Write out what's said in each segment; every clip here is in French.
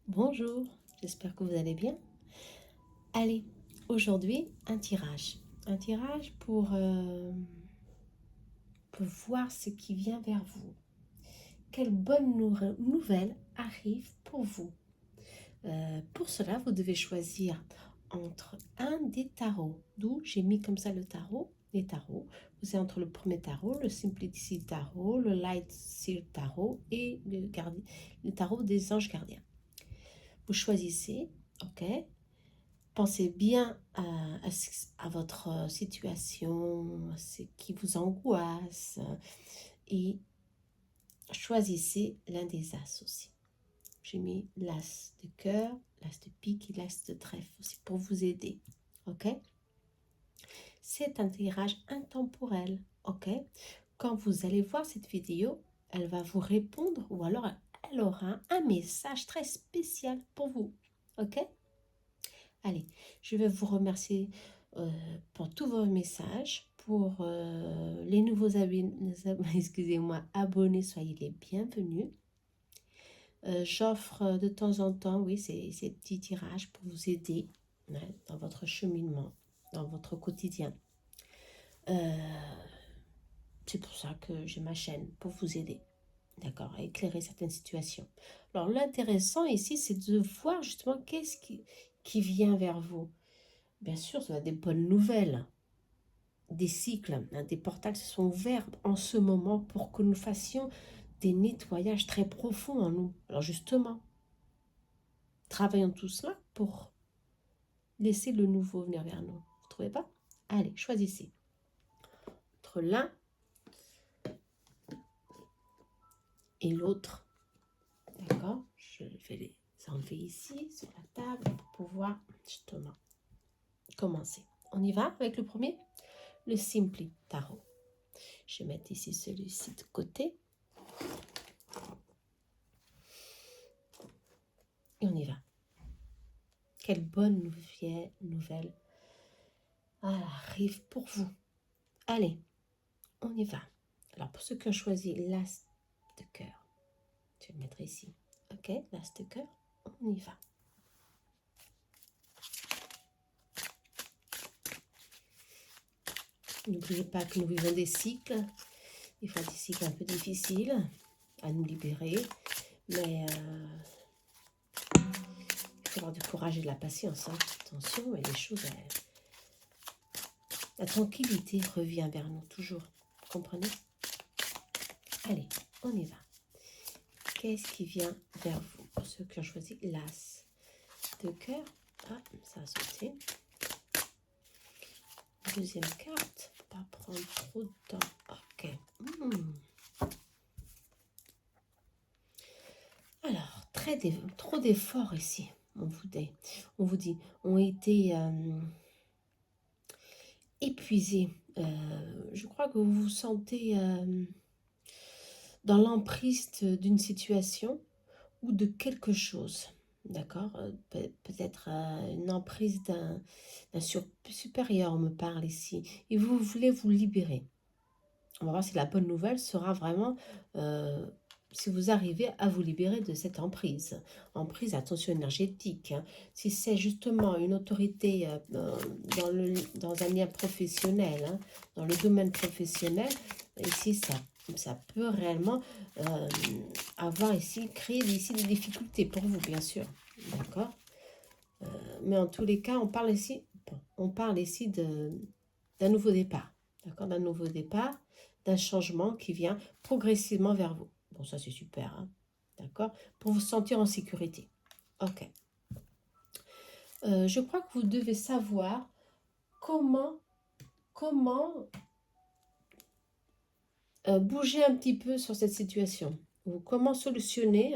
Bonjour, j'espère que vous allez bien. Allez, aujourd'hui, un tirage. Un tirage pour voir ce qui vient vers vous. Quelle bonne nouvelle arrive pour vous. Pour cela, vous devez choisir entre un des tarots. D'où j'ai mis comme ça le tarot, les tarots. Vous êtes entre le premier tarot, le Simplicity Tarot, le Light Seal Tarot et le tarot des anges gardiens. Vous choisissez, ok? Pensez bien à votre situation, à ce qui vous angoisse et choisissez l'un des as aussi. J'ai mis l'as de cœur, l'as de pique et l'as de trèfle aussi pour vous aider. Ok? C'est un tirage intemporel. Ok? Quand vous allez voir cette vidéo, elle va vous répondre ou alors elle aura un message très spécial pour vous. Ok? Allez, je vais vous remercier pour tous vos messages, pour les nouveaux excusez-moi, abonnés, soyez les bienvenus. J'offre de temps en temps, oui, ces petits tirages pour vous aider dans votre cheminement, dans votre quotidien. C'est pour ça que j'ai ma chaîne, pour vous aider, d'accord, à éclairer certaines situations. Alors l'intéressant ici, c'est de voir justement qu'est-ce qui vient vers vous. Bien sûr, ça va être des bonnes nouvelles. Des cycles, des portails se sont ouverts en ce moment pour que nous fassions des nettoyages très profonds en nous. Alors justement, travaillons tout cela pour laisser le nouveau venir vers nous. Vous ne trouvez pas? Allez, choisissez. Entre l'un et l'autre. D'accord? Je vais les enlever ici, sur la table, pour pouvoir justement commencer. On y va avec le premier? Le Simply Tarot. Je vais mettre ici celui-ci de côté. Et on y va. Quelle bonne nouvelle arrive pour vous. Allez, on y va. Alors, pour ceux qui ont choisi l'as de cœur, je vais le mettre ici. Ok, l'as de cœur, on y va. N'oubliez pas que nous vivons des cycles. Des fois, des cycles un peu difficiles à nous libérer. Mais il faut avoir du courage et de la patience. Hein. Attention, mais les choses... La tranquillité revient vers nous toujours. Vous comprenez? Allez, on y va. Qu'est-ce qui vient vers vous? Pour ceux qui ont choisi l'as de cœur. Ah, ça a sauté. Deuxième carte. Pas prendre trop de temps. Ok. Alors, trop d'efforts ici. On vous dit, ont été épuisés. Je crois que vous vous sentez dans l'emprise d'une situation ou de quelque chose. D'accord? Peut-être une emprise d'un supérieur, on me parle ici. Et vous voulez vous libérer. On va voir si la bonne nouvelle sera vraiment si vous arrivez à vous libérer de cette emprise. Emprise, attention, énergétique. Hein. Si c'est justement une autorité dans un lien professionnel, hein, dans le domaine professionnel, ici, ça peut réellement avoir ici, créer ici des difficultés pour vous, bien sûr. D'accord? Mais en tous les cas, on parle ici d'un nouveau départ. D'accord? D'un nouveau départ, d'un changement qui vient progressivement vers vous. Bon, ça c'est super. Hein? D'accord? Pour vous sentir en sécurité. Ok. Je crois que vous devez savoir comment bouger un petit peu sur cette situation. Ou comment solutionner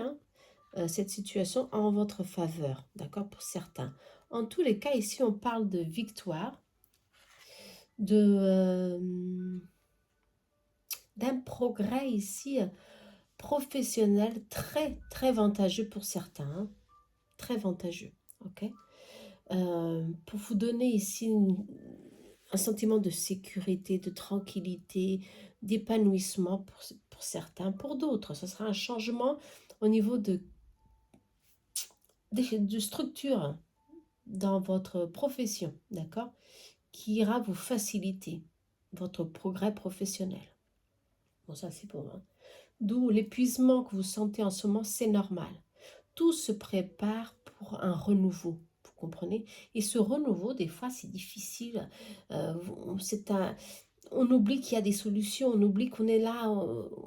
cette situation en votre faveur. D'accord? Pour certains. En tous les cas, ici, on parle de victoire, d'un progrès ici professionnel très, très avantageux pour certains. Hein, très avantageux. Ok? Pour vous donner ici un sentiment de sécurité, de tranquillité, d'épanouissement pour certains. Pour d'autres, ce sera un changement au niveau de structure dans votre profession, d'accord, qui ira vous faciliter votre progrès professionnel. Bon, ça c'est bon, hein. D'où l'épuisement que vous sentez en ce moment, c'est normal. Tout se prépare pour un renouveau, vous comprenez? Et ce renouveau, des fois, c'est difficile. Euh, c'est un, on oublie qu'il y a des solutions, on oublie qu'on est là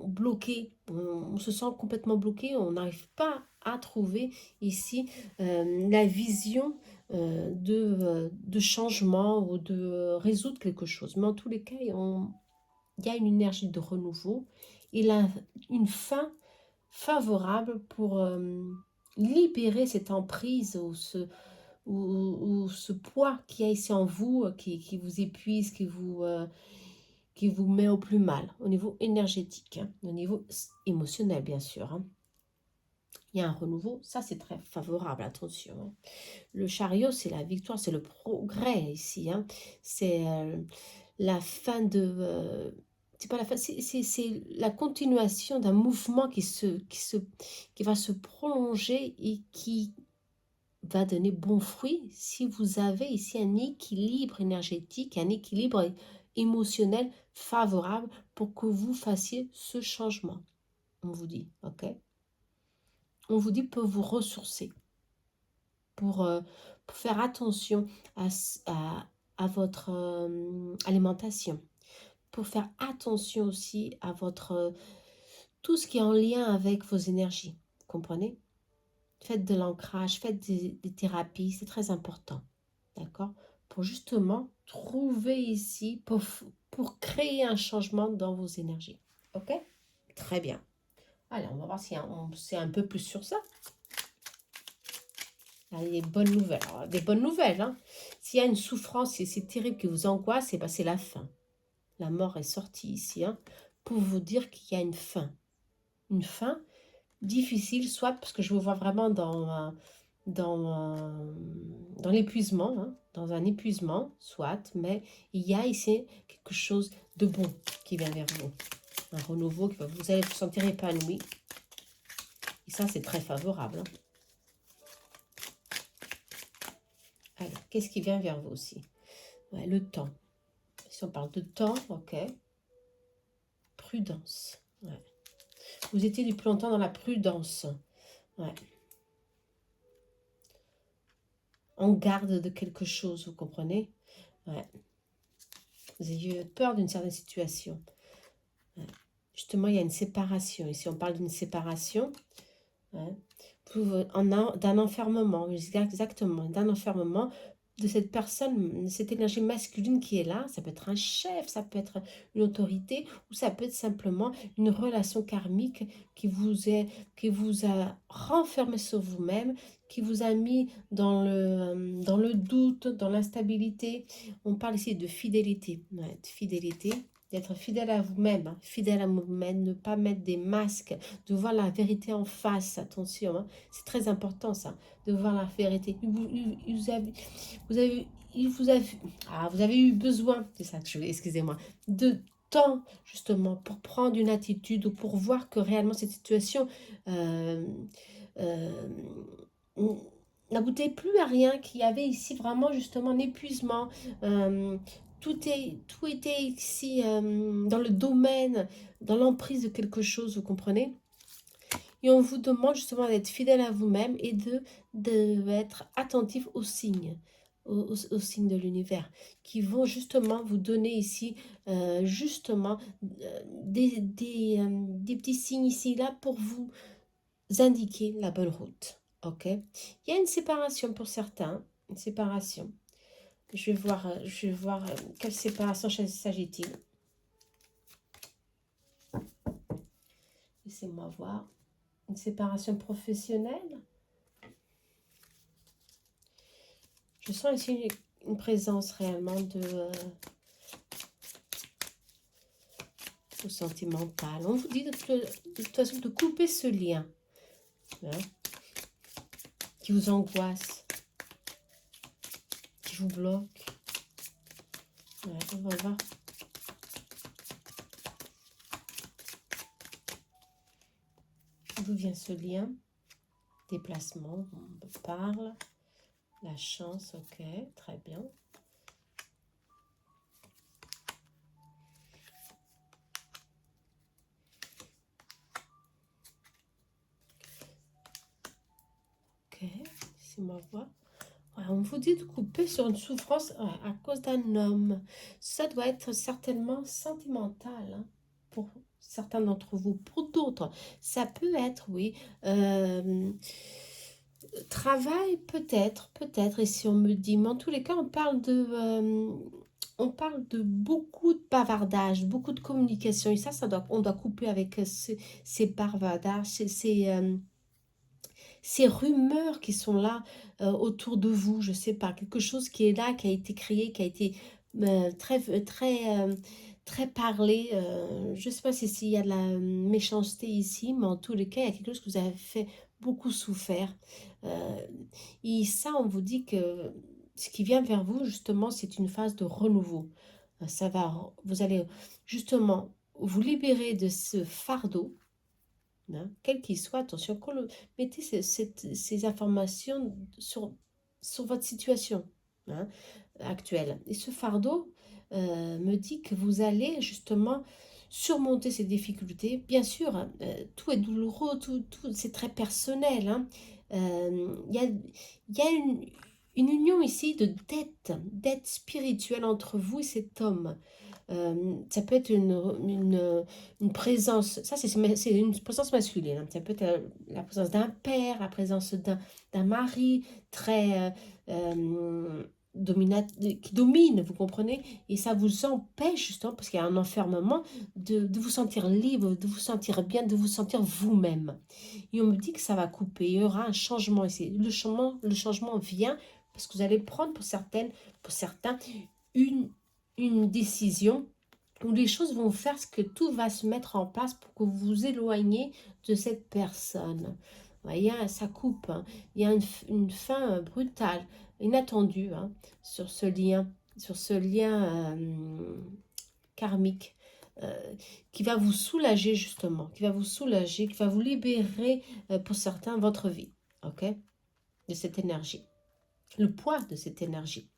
bloqué, on se sent complètement bloqué, on n'arrive pas à trouver ici la vision de changement ou de résoudre quelque chose. Mais en tous les cas, il y a une énergie de renouveau, il a une fin favorable pour libérer cette emprise ou ce poids qu'il y a ici en vous, qui vous épuise, qui vous met au plus mal, au niveau énergétique, hein, au niveau émotionnel bien sûr, hein. Il y a un renouveau, ça c'est très favorable, attention, hein. Le chariot, c'est la victoire, c'est le progrès ici, hein. C'est la fin de... c'est pas la fin, c'est la continuation d'un mouvement qui va se prolonger et qui va donner bon fruit si vous avez ici un équilibre énergétique, un équilibre émotionnel favorable pour que vous fassiez ce changement. On vous dit, ok? On vous dit pour vous ressourcer, pour, pour faire attention à votre alimentation, pour faire attention aussi à votre tout ce qui est en lien avec vos énergies, vous comprenez? Faites de l'ancrage, faites des thérapies, c'est très important, d'accord? Pour justement trouver ici, pour créer un changement dans vos énergies, ok? Très bien. Allez, on va voir si on sait un peu plus sur ça. Allez, bonnes nouvelles. Alors, des bonnes nouvelles, hein. S'il y a une souffrance et c'est terrible qui vous angoisse, c'est la fin. La mort est sortie ici, hein, pour vous dire qu'il y a une fin. Une fin difficile, soit parce que je vous vois vraiment dans l'épuisement, hein, dans un épuisement, soit, mais il y a ici quelque chose de bon qui vient vers vous. Un renouveau, vous allez vous sentir épanoui. Et ça, c'est très favorable, hein. Alors, qu'est-ce qui vient vers vous aussi? Ouais, le temps. Si on parle de temps, ok. Prudence. Ouais. Vous étiez depuis longtemps dans la prudence. Ouais. En garde de quelque chose, vous comprenez? Ouais. Vous avez peur d'une certaine situation. Ouais. Justement, il y a une séparation. Ici, on parle d'une séparation. Ouais. D'un enfermement, exactement, d'un enfermement de cette personne, de cette énergie masculine qui est là. Ça peut être un chef, ça peut être une autorité, ou ça peut être simplement une relation karmique qui vous a renfermé sur vous-même, qui vous a mis dans le doute, dans l'instabilité. On parle ici de fidélité, ouais, de fidélité. D'être fidèle à vous-même, hein, fidèle à vous-même, ne pas mettre des masques, de voir la vérité en face, attention, hein. C'est très important ça, de voir la vérité. Vous avez, vous avez eu besoin, c'est ça que je veux, excusez-moi, de temps justement pour prendre une attitude ou pour voir que réellement cette situation euh, n'aboutait plus à rien, qu'il y avait ici vraiment justement un épuisement. Tout était ici dans le domaine, dans l'emprise de quelque chose, vous comprenez? Et on vous demande justement d'être fidèle à vous-même et être attentif aux signes, aux signes de l'univers, qui vont justement vous donner ici, justement, des petits signes ici, là, pour vous indiquer la bonne route. Ok? Il y a une séparation pour certains, une séparation. Je vais voir quelle séparation s'agit-il. Laissez-moi voir. Une séparation professionnelle. Je sens ici une présence réellement de sentimental. On vous dit de toute façon de couper ce lien, hein, qui vous angoisse, qui vous bloque. Ouais, on va voir. D'où vient ce lien? Déplacement, on parle. La chance, ok, très bien. Ok, c'est ma voix. Ouais, on vous dit de couper sur une souffrance à cause d'un homme. Ça doit être certainement sentimental, hein, pour certains d'entre vous. Pour d'autres, ça peut être, oui, travail, peut-être, peut-être. Et si on me dit, mais en tous les cas, on parle de beaucoup de bavardage, beaucoup de communication. Et ça doit, on doit couper avec ces bavardages, ces rumeurs qui sont là autour de vous, je sais pas, quelque chose qui est là, qui a été créé, qui a été très parlé. Je sais pas s'il y a de la méchanceté ici, mais en tous les cas, il y a quelque chose que vous avez fait beaucoup souffert. Euh, et ça, on vous dit que ce qui vient vers vous, justement, c'est une phase de renouveau. Vous allez justement vous libérer de ce fardeau, hein, quel qu'il soit. Attention, mettez ces informations sur votre situation, hein, actuelle. Et ce fardeau me dit que vous allez justement surmonter ces difficultés. Bien sûr, hein, tout est douloureux, tout c'est très personnel, hein. Il y a une union ici de dette spirituelle entre vous et cet homme. Ça peut être une présence, ça c'est une présence masculine, hein. Ça peut être la présence d'un père, la présence d'un mari très qui domine, vous comprenez? Et ça vous empêche justement, parce qu'il y a un enfermement, de vous sentir libre, de vous sentir bien, de vous sentir vous-même. Et on me dit que ça va couper, il y aura un changement ici. Le changement vient parce que vous allez prendre pour certains, une, une décision où les choses vont faire ce que tout va se mettre en place pour que vous vous éloigniez de cette personne. Vous voyez, ça coupe, hein. Il y a une fin brutale, inattendue, hein, sur ce lien karmique, qui va vous soulager justement, qui va vous soulager, qui va vous libérer pour certains votre vie, ok, de cette énergie, le poids de cette énergie.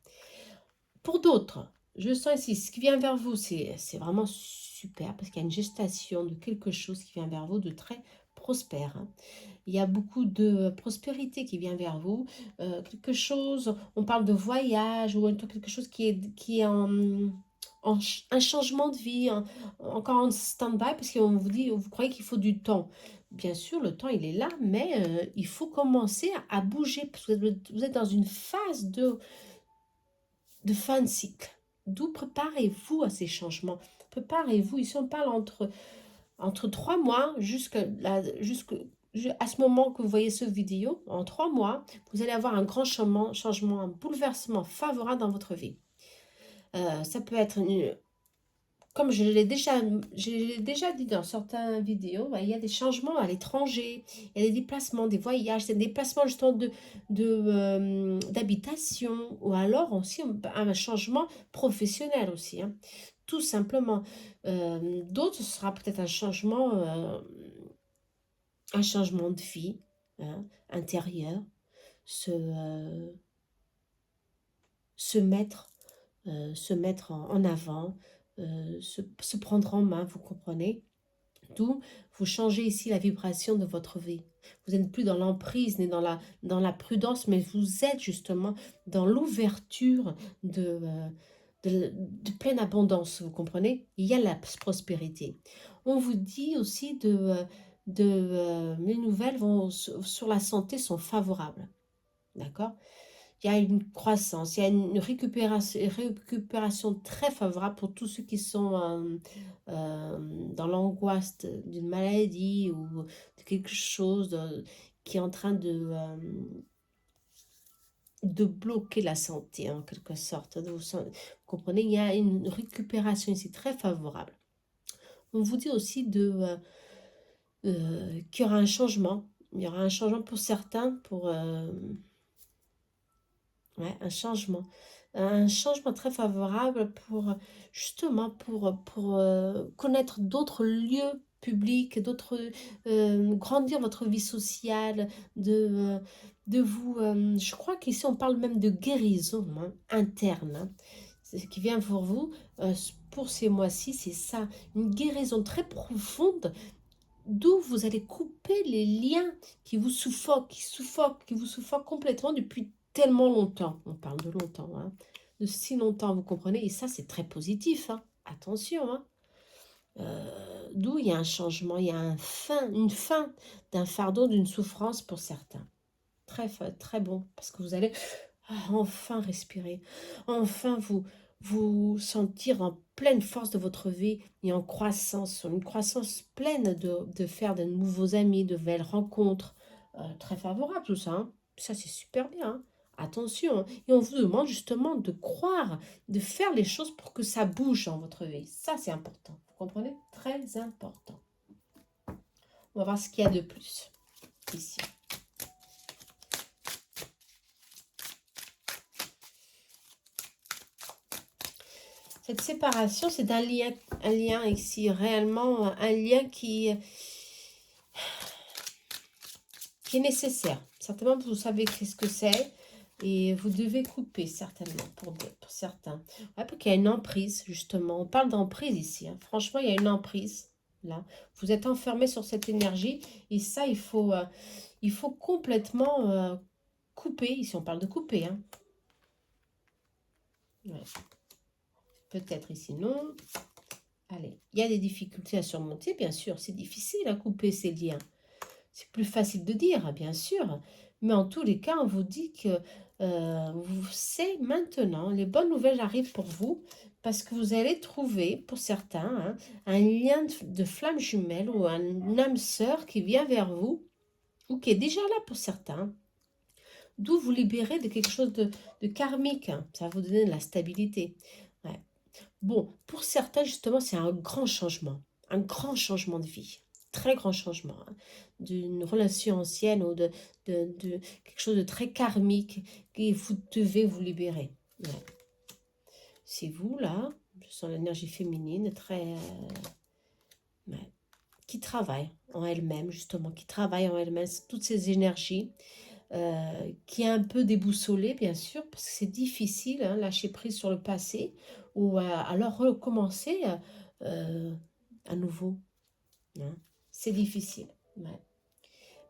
Pour d'autres, je sens ici, ce qui vient vers vous, c'est vraiment super, parce qu'il y a une gestation de quelque chose qui vient vers vous de très prospère, hein. Il y a beaucoup de prospérité qui vient vers vous, quelque chose, on parle de voyage, ou quelque chose qui est un changement de vie, encore en stand-by, parce qu'on vous dit, vous croyez qu'il faut du temps. Bien sûr, le temps, il est là, mais il faut commencer à bouger, parce que vous êtes dans une phase de fin de cycle. D'où préparez-vous à ces changements. Préparez-vous, ici on parle entre 3 mois à ce moment que vous voyez ce vidéo, en 3 mois, vous allez avoir un grand changement, un bouleversement favorable dans votre vie. Ça peut être comme je l'ai déjà dit dans certaines vidéos, il y a des changements à l'étranger, il y a des déplacements, des voyages, des déplacements justement d'habitation, ou alors aussi un changement professionnel aussi, hein. Tout simplement. D'autres, ce sera peut-être un changement de vie, hein, intérieur, se, euh, se mettre, se mettre en avant, se prendre en main, vous comprenez? D'où vous changez ici la vibration de votre vie. Vous n'êtes plus dans l'emprise ni dans la prudence, mais vous êtes justement dans l'ouverture de pleine abondance, vous comprenez? Il y a la prospérité. On vous dit aussi les nouvelles sur la santé sont favorables, d'accord? Il y a une croissance, il y a une récupération très favorable pour tous ceux qui sont dans l'angoisse d'une maladie ou de quelque chose qui est en train de bloquer la santé en quelque sorte. Vous comprenez, il y a une récupération ici très favorable. On vous dit aussi qu'il y aura un changement. Il y aura un changement pour certains, ouais, un changement très favorable pour justement pour connaître d'autres lieux public, grandir votre vie sociale, de vous... je crois qu'ici, on parle même de guérison hein, interne. Hein. C'est ce qui vient pour vous, pour ces mois-ci, c'est ça. Une guérison très profonde, d'où vous allez couper les liens qui vous suffoquent, qui vous suffoquent complètement depuis tellement longtemps. On parle de longtemps, hein. De si longtemps, vous comprenez. Et ça, c'est très positif. Hein. Attention, hein. D'où il y a un changement, il y a une fin d'un fardeau, d'une souffrance pour certains. Très, très bon, parce que vous allez enfin respirer, enfin vous sentir en pleine force de votre vie et en croissance, une croissance pleine de faire de nouveaux amis, de belles rencontres, très favorable tout ça, hein. Ça c'est super bien, hein. Attention, hein. Et on vous demande justement de croire, de faire les choses pour que ça bouge dans votre vie, ça c'est important, vous comprenez? Très important. On va voir ce qu'il y a de plus ici. Cette séparation, c'est un lien ici, réellement un lien qui est nécessaire. Certainement, vous savez qu'est-ce que c'est et vous devez couper, certainement, pour certains. Ouais, parce qu'il y a une emprise, justement. On parle d'emprise ici. Hein. Franchement, il y a une emprise, là. Vous êtes enfermé sur cette énergie et ça, il faut complètement couper. Ici, on parle de couper. Hein. Ouais. Peut-être ici, non. Allez, il y a des difficultés à surmonter, bien sûr. C'est difficile à couper ces liens. C'est plus facile de dire, bien sûr. Mais en tous les cas, on vous dit que c'est maintenant, les bonnes nouvelles arrivent pour vous parce que vous allez trouver, pour certains, hein, un lien de flamme jumelle ou une âme sœur qui vient vers vous ou qui est déjà là pour certains. D'où vous libérez de quelque chose de karmique. Hein. Ça va vous donner de la stabilité. Ouais. Bon, pour certains, justement, c'est un grand changement de vie, très grand changement, hein, d'une relation ancienne ou de quelque chose de très karmique et vous devez vous libérer. Ouais. C'est vous, là, je sens l'énergie féminine, très... ouais, qui travaille en elle-même, justement, qui travaille en elle-même, toutes ces énergies, qui est un peu déboussolée, bien sûr, parce que c'est difficile, hein, lâcher prise sur le passé, ou alors recommencer à nouveau. Hein. C'est difficile. Ouais.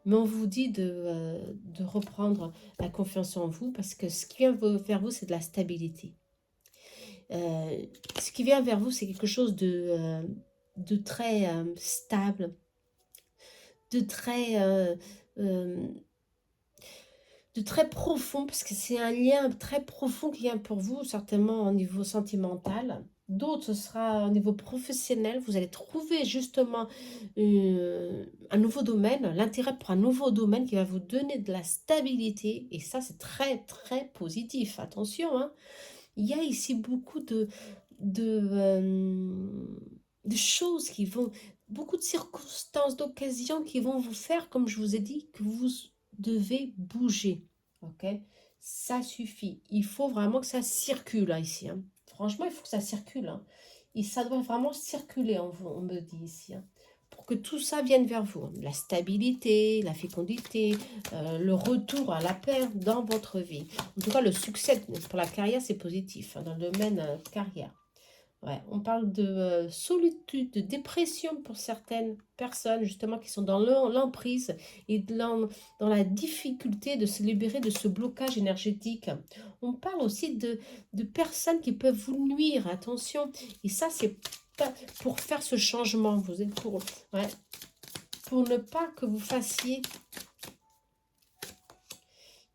Mais on vous dit de reprendre la confiance en vous, parce que ce qui vient vers vous, c'est de la stabilité. Ce qui vient vers vous, c'est quelque chose de très stable, de très... de très profond, parce que c'est un lien très profond qui vient pour vous, certainement au niveau sentimental. D'autres, ce sera au niveau professionnel. Vous allez trouver justement un nouveau domaine, l'intérêt pour un nouveau domaine qui va vous donner de la stabilité. Et ça, c'est très, très positif. Attention, hein. Il y a ici beaucoup de, euh, de choses qui vont, beaucoup de circonstances, d'occasions qui vont vous faire, comme je vous ai dit, que vous devez bouger. Ok, ça suffit. Il faut vraiment que ça circule hein, ici. Hein. Franchement, il faut que ça circule. Hein. Et ça doit vraiment circuler, on me dit ici. Hein, pour que tout ça vienne vers vous. Hein. La stabilité, la fécondité, le retour à la paix dans votre vie. En tout cas, le succès pour la carrière, c'est positif. Hein, dans le domaine carrière. Ouais, on parle de solitude, de dépression pour certaines personnes, justement, qui sont dans l'emprise et dans la difficulté de se libérer de ce blocage énergétique. On parle aussi de personnes qui peuvent vous nuire, attention. Et ça, c'est pas pour faire ce changement. Vous êtes pour ne pas que vous fassiez...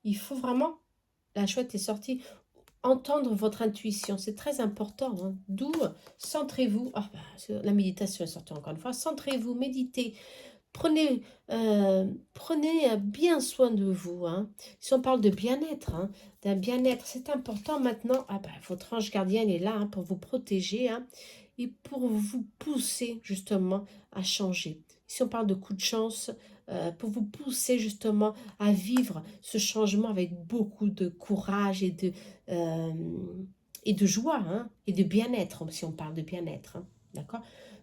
Il faut vraiment... La chouette est sortie... Entendre votre intuition, c'est très important. Hein. D'où, centrez-vous. Oh, la méditation est sortie encore une fois. Centrez-vous, méditez. Prenez bien soin de vous. Hein. Si on parle de bien-être, hein, d'un bien-être, c'est important maintenant. Ah, votre ange gardien est là hein, pour vous protéger hein, et pour vous pousser justement à changer. Si on parle de coup de chance, pour vous pousser justement à vivre ce changement avec beaucoup de courage et de joie, hein, et de bien-être, si on parle de bien-être, hein, d'accord?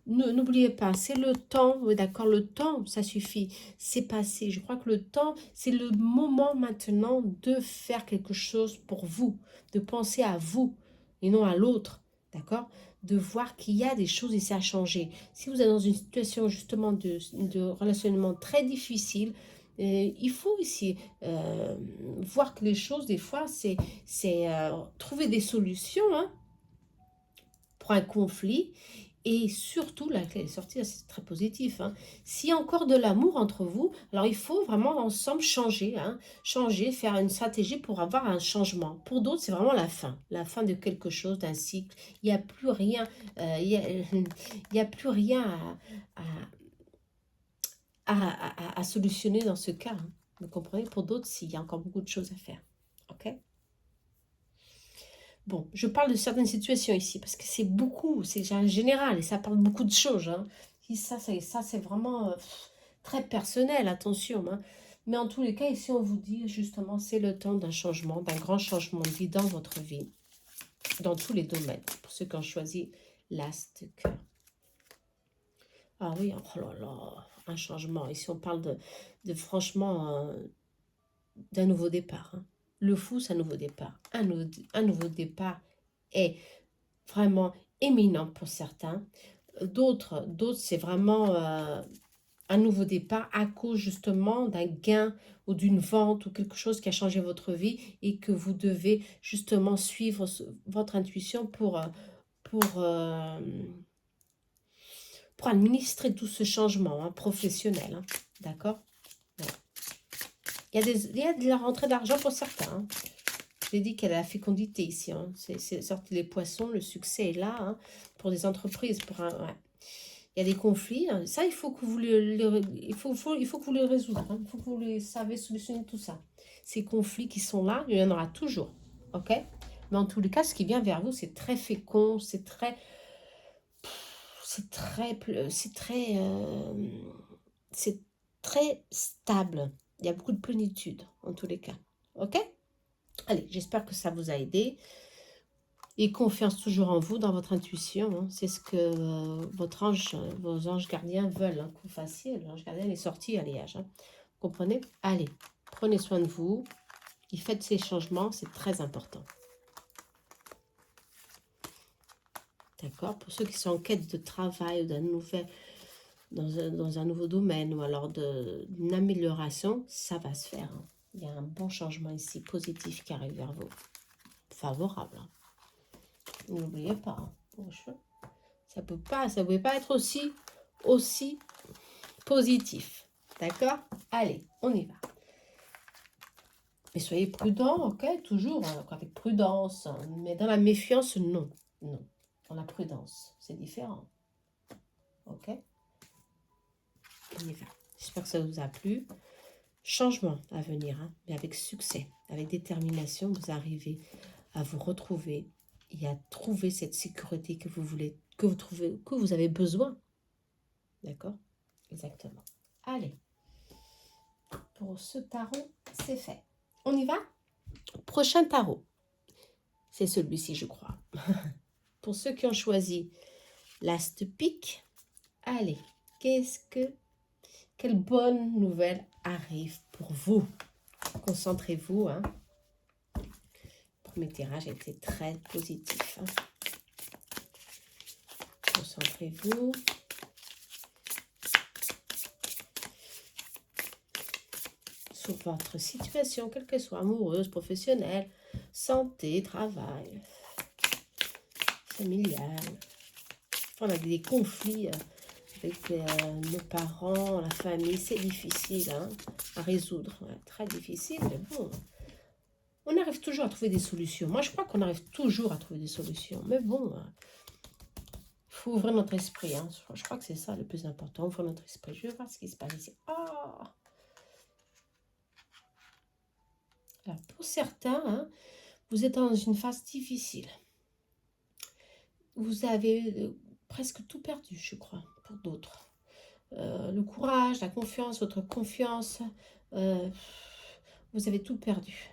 N'oubliez pas, c'est le temps, oui, d'accord, le temps, ça suffit, c'est passé. Je crois que le temps, c'est le moment maintenant de faire quelque chose pour vous, de penser à vous et non à l'autre, d'accord, de voir qu'il y a des choses et ça a changé. Si vous êtes dans une situation justement de relationnement très difficile, il faut aussi voir que les choses, des fois, c'est trouver des solutions, hein, pour un conflit. Et surtout, la clé est sortie, c'est très positif, hein. S'il y a encore de l'amour entre vous, alors il faut vraiment ensemble changer, hein, changer, faire une stratégie pour avoir un changement. Pour d'autres, c'est vraiment la fin de quelque chose, d'un cycle. Il n'y a plus rien, il y a plus rien à solutionner dans ce cas, hein. Vous comprenez? Pour d'autres, s'il y a encore beaucoup de choses à faire. Ok? Bon, je parle de certaines situations ici, parce que c'est beaucoup, c'est en général, et ça parle beaucoup de choses, hein. Et ça c'est vraiment très personnel, attention, hein. Mais en tous les cas, ici, on vous dit, justement, c'est le temps d'un changement, d'un grand changement de vie dans votre vie, dans tous les domaines, pour ceux qui ont choisi l'as de cœur. Ah oui, oh là là, un changement. Ici, on parle de franchement, d'un nouveau départ, hein. Le fou, c'est un nouveau départ. Un nouveau départ est vraiment éminent pour certains. D'autres c'est vraiment un nouveau départ à cause justement d'un gain ou d'une vente ou quelque chose qui a changé votre vie et que vous devez justement suivre votre intuition pour, euh, pour administrer tout ce changement, hein, professionnel, hein. D'accord? Ouais. Il y a de la rentrée d'argent pour certains, hein. J'ai dit qu'elle a la fécondité ici, hein. C'est sorti les poissons, le succès est là, hein, pour des entreprises. Ouais. Il y a des conflits, hein. Ça, il faut que vous il faut que vous les résoudre, hein. Il faut que vous les savez solutionner tout ça. Ces conflits qui sont là, il y en aura toujours. Ok? Mais en tous les cas, ce qui vient vers vous, c'est très fécond, c'est très stable. Il y a beaucoup de plénitude, en tous les cas. Ok? Allez, j'espère que ça vous a aidé. Et confiance toujours en vous, dans votre intuition, hein. C'est ce que vos anges gardiens veulent, hein, que vous fassiez. L'ange gardien est sorti à l'IH, hein. Vous comprenez? Allez, prenez soin de vous. Et faites ces changements, c'est très important. D'accord? Pour ceux qui sont en quête de travail ou dans un nouveau domaine ou alors d'une amélioration, ça va se faire, hein. Il y a un bon changement ici, positif, qui arrive vers vous. Favorable, hein. N'oubliez pas, hein. Ça pouvait pas être aussi positif. D'accord? Allez, on y va. Mais soyez prudents, ok? Toujours, hein, avec prudence, hein. Mais dans la méfiance, non. Non. Dans la prudence, c'est différent. Ok? On y va. J'espère que ça vous a plu. Changement à venir, hein, mais avec succès, avec détermination, vous arrivez à vous retrouver et à trouver cette sécurité que vous voulez, que vous avez besoin. D'accord? Exactement. Allez, pour ce tarot, c'est fait. On y va? Prochain tarot. C'est celui-ci, je crois. Pour ceux qui ont choisi l'as de pique, allez, quelle bonne nouvelle arrive pour vous? Concentrez-vous, hein. Le premier tirage a été très positif, hein. Concentrez-vous. Sur votre situation, quelle qu'elle soit, amoureuse, professionnelle, santé, travail, familiale. On a des conflits avec nos parents, la famille, c'est difficile, hein, à résoudre, ouais, très difficile, mais bon, on arrive toujours à trouver des solutions. Moi, je crois qu'on arrive toujours à trouver des solutions, mais bon, il faut ouvrir notre esprit, hein. Je crois que c'est ça le plus important, ouvrir notre esprit. Je vais voir ce qui se passe ici. Oh! Alors, pour certains, hein, vous êtes dans une phase difficile. Vous avez presque tout perdu, je crois, pour d'autres. Le courage, la confiance, votre confiance, vous avez tout perdu.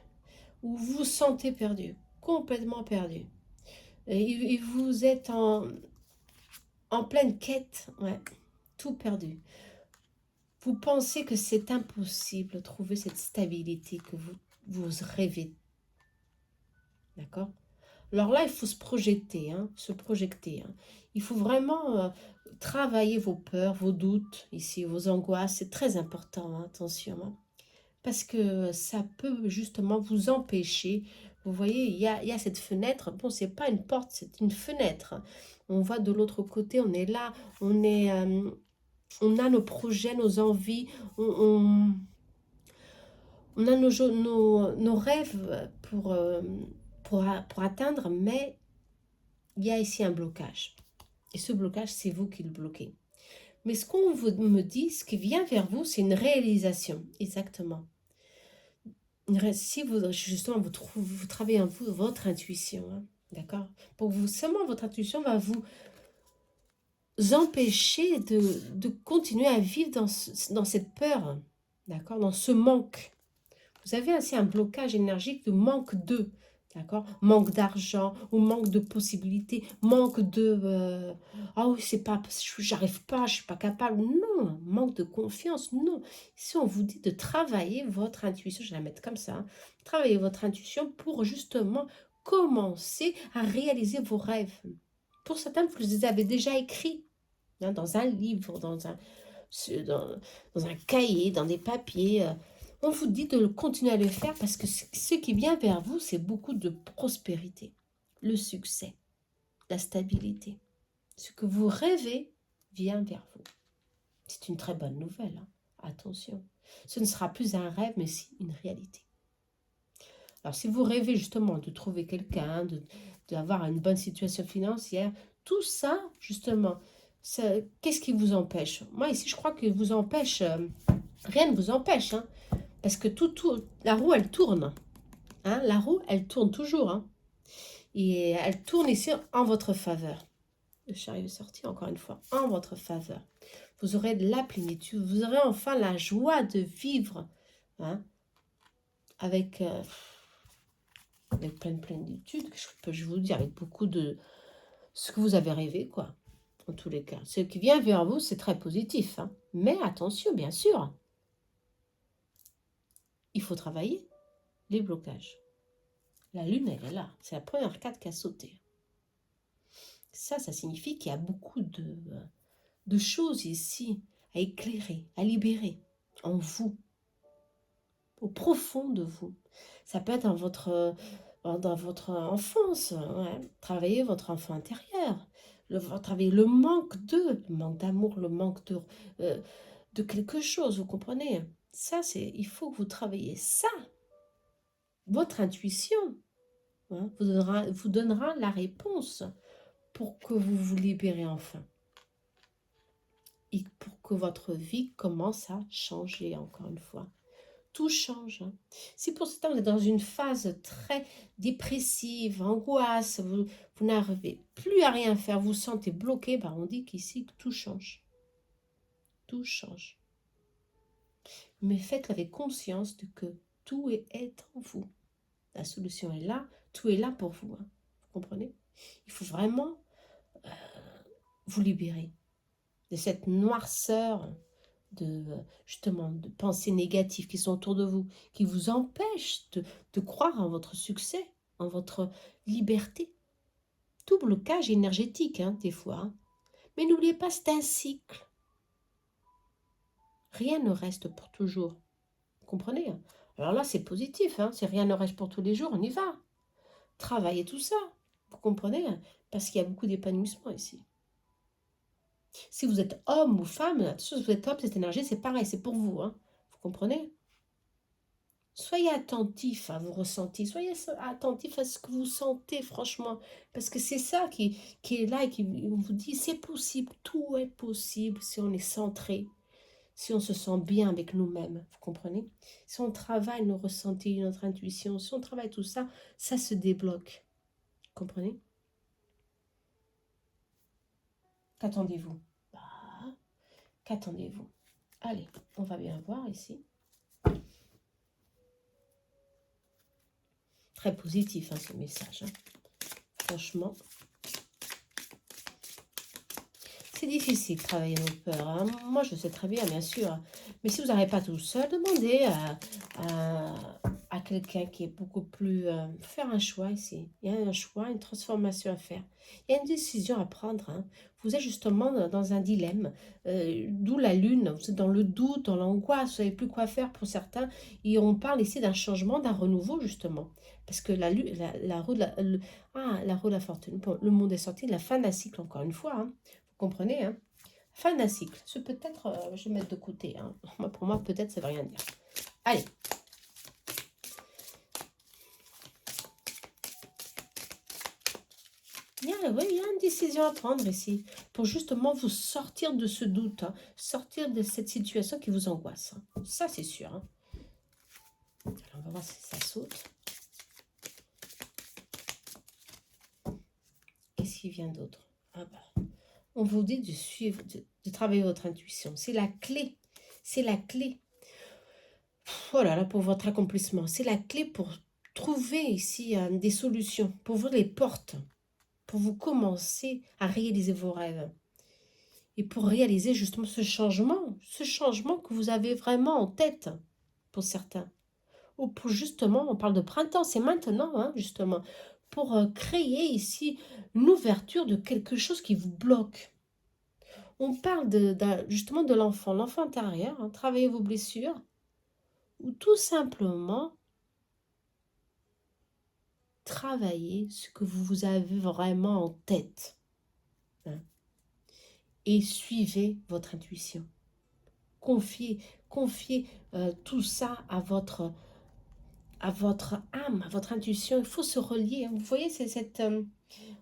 Ou vous vous sentez perdu, complètement perdu. Et vous êtes en en pleine quête, ouais, tout perdu. Vous pensez que c'est impossible de trouver cette stabilité que vous rêvez. D'accord? Alors là, il faut se projeter, hein, se projeter. Hein. Il faut vraiment travailler vos peurs, vos doutes, ici, vos angoisses. C'est très important, hein, attention. Hein, parce que ça peut justement vous empêcher. Vous voyez, il y a cette fenêtre. Bon, c'est pas une porte, c'est une fenêtre. On voit de l'autre côté, on est là, on a nos projets, nos envies, on a nos rêves pour atteindre, mais il y a ici un blocage. Et ce blocage, c'est vous qui le bloquez. Mais ce qu'on me dit, ce qui vient vers vous, c'est une réalisation. Exactement. Si vous, justement, vous travaillez en vous, votre intuition, hein, d'accord? Pour vous, seulement votre intuition va vous empêcher de continuer à vivre dans cette peur, d'accord? Dans ce manque. Vous avez ainsi un blocage énergique de manque de, d'accord? Manque d'argent ou manque de possibilités, manque de... ah oui, c'est pas, j'arrive pas, je suis pas capable. Non, manque de confiance, non. Ici, on vous dit de travailler votre intuition, je vais la mettre comme ça, hein. Travailler votre intuition pour justement commencer à réaliser vos rêves. Pour certains, vous les avez déjà écrits, hein, dans un livre, dans, dans un cahier, dans des papiers. On vous dit de continuer à le faire parce que ce qui vient vers vous, c'est beaucoup de prospérité, le succès, la stabilité. Ce que vous rêvez vient vers vous. C'est une très bonne nouvelle, hein. Attention. Ce ne sera plus un rêve, mais si une réalité. Alors, si vous rêvez justement de trouver quelqu'un, d'avoir une bonne situation financière, tout ça, justement, qu'est-ce qui vous empêche? Moi, ici, je crois que vous empêche, rien ne vous empêche, hein, parce que la roue, elle tourne. Hein, la roue, elle tourne toujours. Hein, et elle tourne ici en votre faveur. Le chariot est sorti encore une fois, en votre faveur. Vous aurez de la plénitude, vous aurez enfin la joie de vivre, hein, avec pleine plénitude, je vous dire, avec beaucoup de ce que vous avez rêvé, quoi, en tous les cas. Ce qui vient vers vous, c'est très positif, hein, mais attention, bien sûr, il faut travailler les blocages. La lune, elle est là, c'est la première carte qui a sauté. Ça signifie qu'il y a beaucoup de choses ici à éclairer, à libérer en vous, au profond de vous. Ça peut être dans votre enfance, ouais. Travailler votre enfant intérieur, travailler le manque d'amour, le manque de quelque chose, vous comprenez? Ça, il faut que vous travaillez ça. Votre intuition, hein, vous donnera la réponse pour que vous vous libérez enfin. Et pour que votre vie commence à changer encore une fois. Tout change. Hein. Si pour ce temps vous êtes dans une phase très dépressive, angoisse, vous n'arrivez plus à rien faire, vous vous sentez bloqué, ben on dit qu'ici tout change. Tout change. Mais faites avec conscience de que tout est en vous. La solution est là, tout est là pour vous. Hein. Vous comprenez? Il faut vraiment vous libérer de cette noirceur justement de pensées négatives qui sont autour de vous, qui vous empêchent de croire en votre succès, en votre liberté. Tout blocage énergétique, hein, des fois. Hein. Mais n'oubliez pas, c'est un cycle. Rien ne reste pour toujours. Vous comprenez? Hein. Alors là, c'est positif. Hein, si rien ne reste pour tous les jours, on y va. Travaillez tout ça. Vous comprenez? Hein, parce qu'il y a beaucoup d'épanouissement ici. Si vous êtes homme ou femme, si vous êtes homme, cette énergie, c'est pareil, c'est pour vous. Hein. Vous comprenez? Soyez attentif à vos ressentis, soyez attentif à ce que vous sentez, franchement. Parce que c'est ça qui est là et qui vous dit, c'est possible, tout est possible si on est centré, si on se sent bien avec nous-mêmes, vous comprenez? Si on travaille nos ressentis, notre intuition, si on travaille tout ça, ça se débloque. Vous comprenez? Qu'attendez-vous? Qu'attendez-vous? Allez, on va bien voir ici. Très positif, hein, ce message. Hein. Franchement. c'est difficile de travailler nos peurs, hein. Moi, je sais très bien sûr. Mais si vous n'arrivez pas tout seul, demandez à quelqu'un qui est beaucoup plus... faire un choix ici. Il y a un choix, une transformation à faire. Il y a une décision à prendre, hein. Vous êtes justement dans un dilemme. D'où la lune. Vous êtes dans le doute, dans l'angoisse. Vous ne savez plus quoi faire pour certains. Et on parle ici d'un changement, d'un renouveau, justement. Parce que la roue de la roue de la fortune. Bon, le monde est sorti de la fin d'un cycle, encore une fois, hein. Vous comprenez, hein? Fin d'un cycle. Ce peut-être, je vais mettre de côté, hein. Pour moi, peut-être, ça ne veut rien dire. Allez. Oui, il y a une décision à prendre ici. Pour justement vous sortir de ce doute, hein, sortir de cette situation qui vous angoisse, hein. Ça, c'est sûr, hein. Alors, on va voir si ça saute. Qu'est-ce qui vient d'autre? Ah bah, on vous dit de suivre, de travailler votre intuition. C'est la clé. C'est la clé. Oh là là, pour votre accomplissement. C'est la clé pour trouver ici des solutions, pour ouvrir les portes, pour vous commencer à réaliser vos rêves. Et pour réaliser justement ce changement que vous avez vraiment en tête, pour certains. Ou pour justement, on parle de printemps, c'est maintenant, hein, justement, pour créer ici une ouverture de quelque chose qui vous bloque. On parle justement de l'enfant intérieur, hein, travailler vos blessures, ou tout simplement travailler ce que vous avez vraiment en tête, hein, et suivez votre intuition. Confiez tout ça à votre âme, à votre intuition. Il faut se relier. Vous voyez, c'est cette...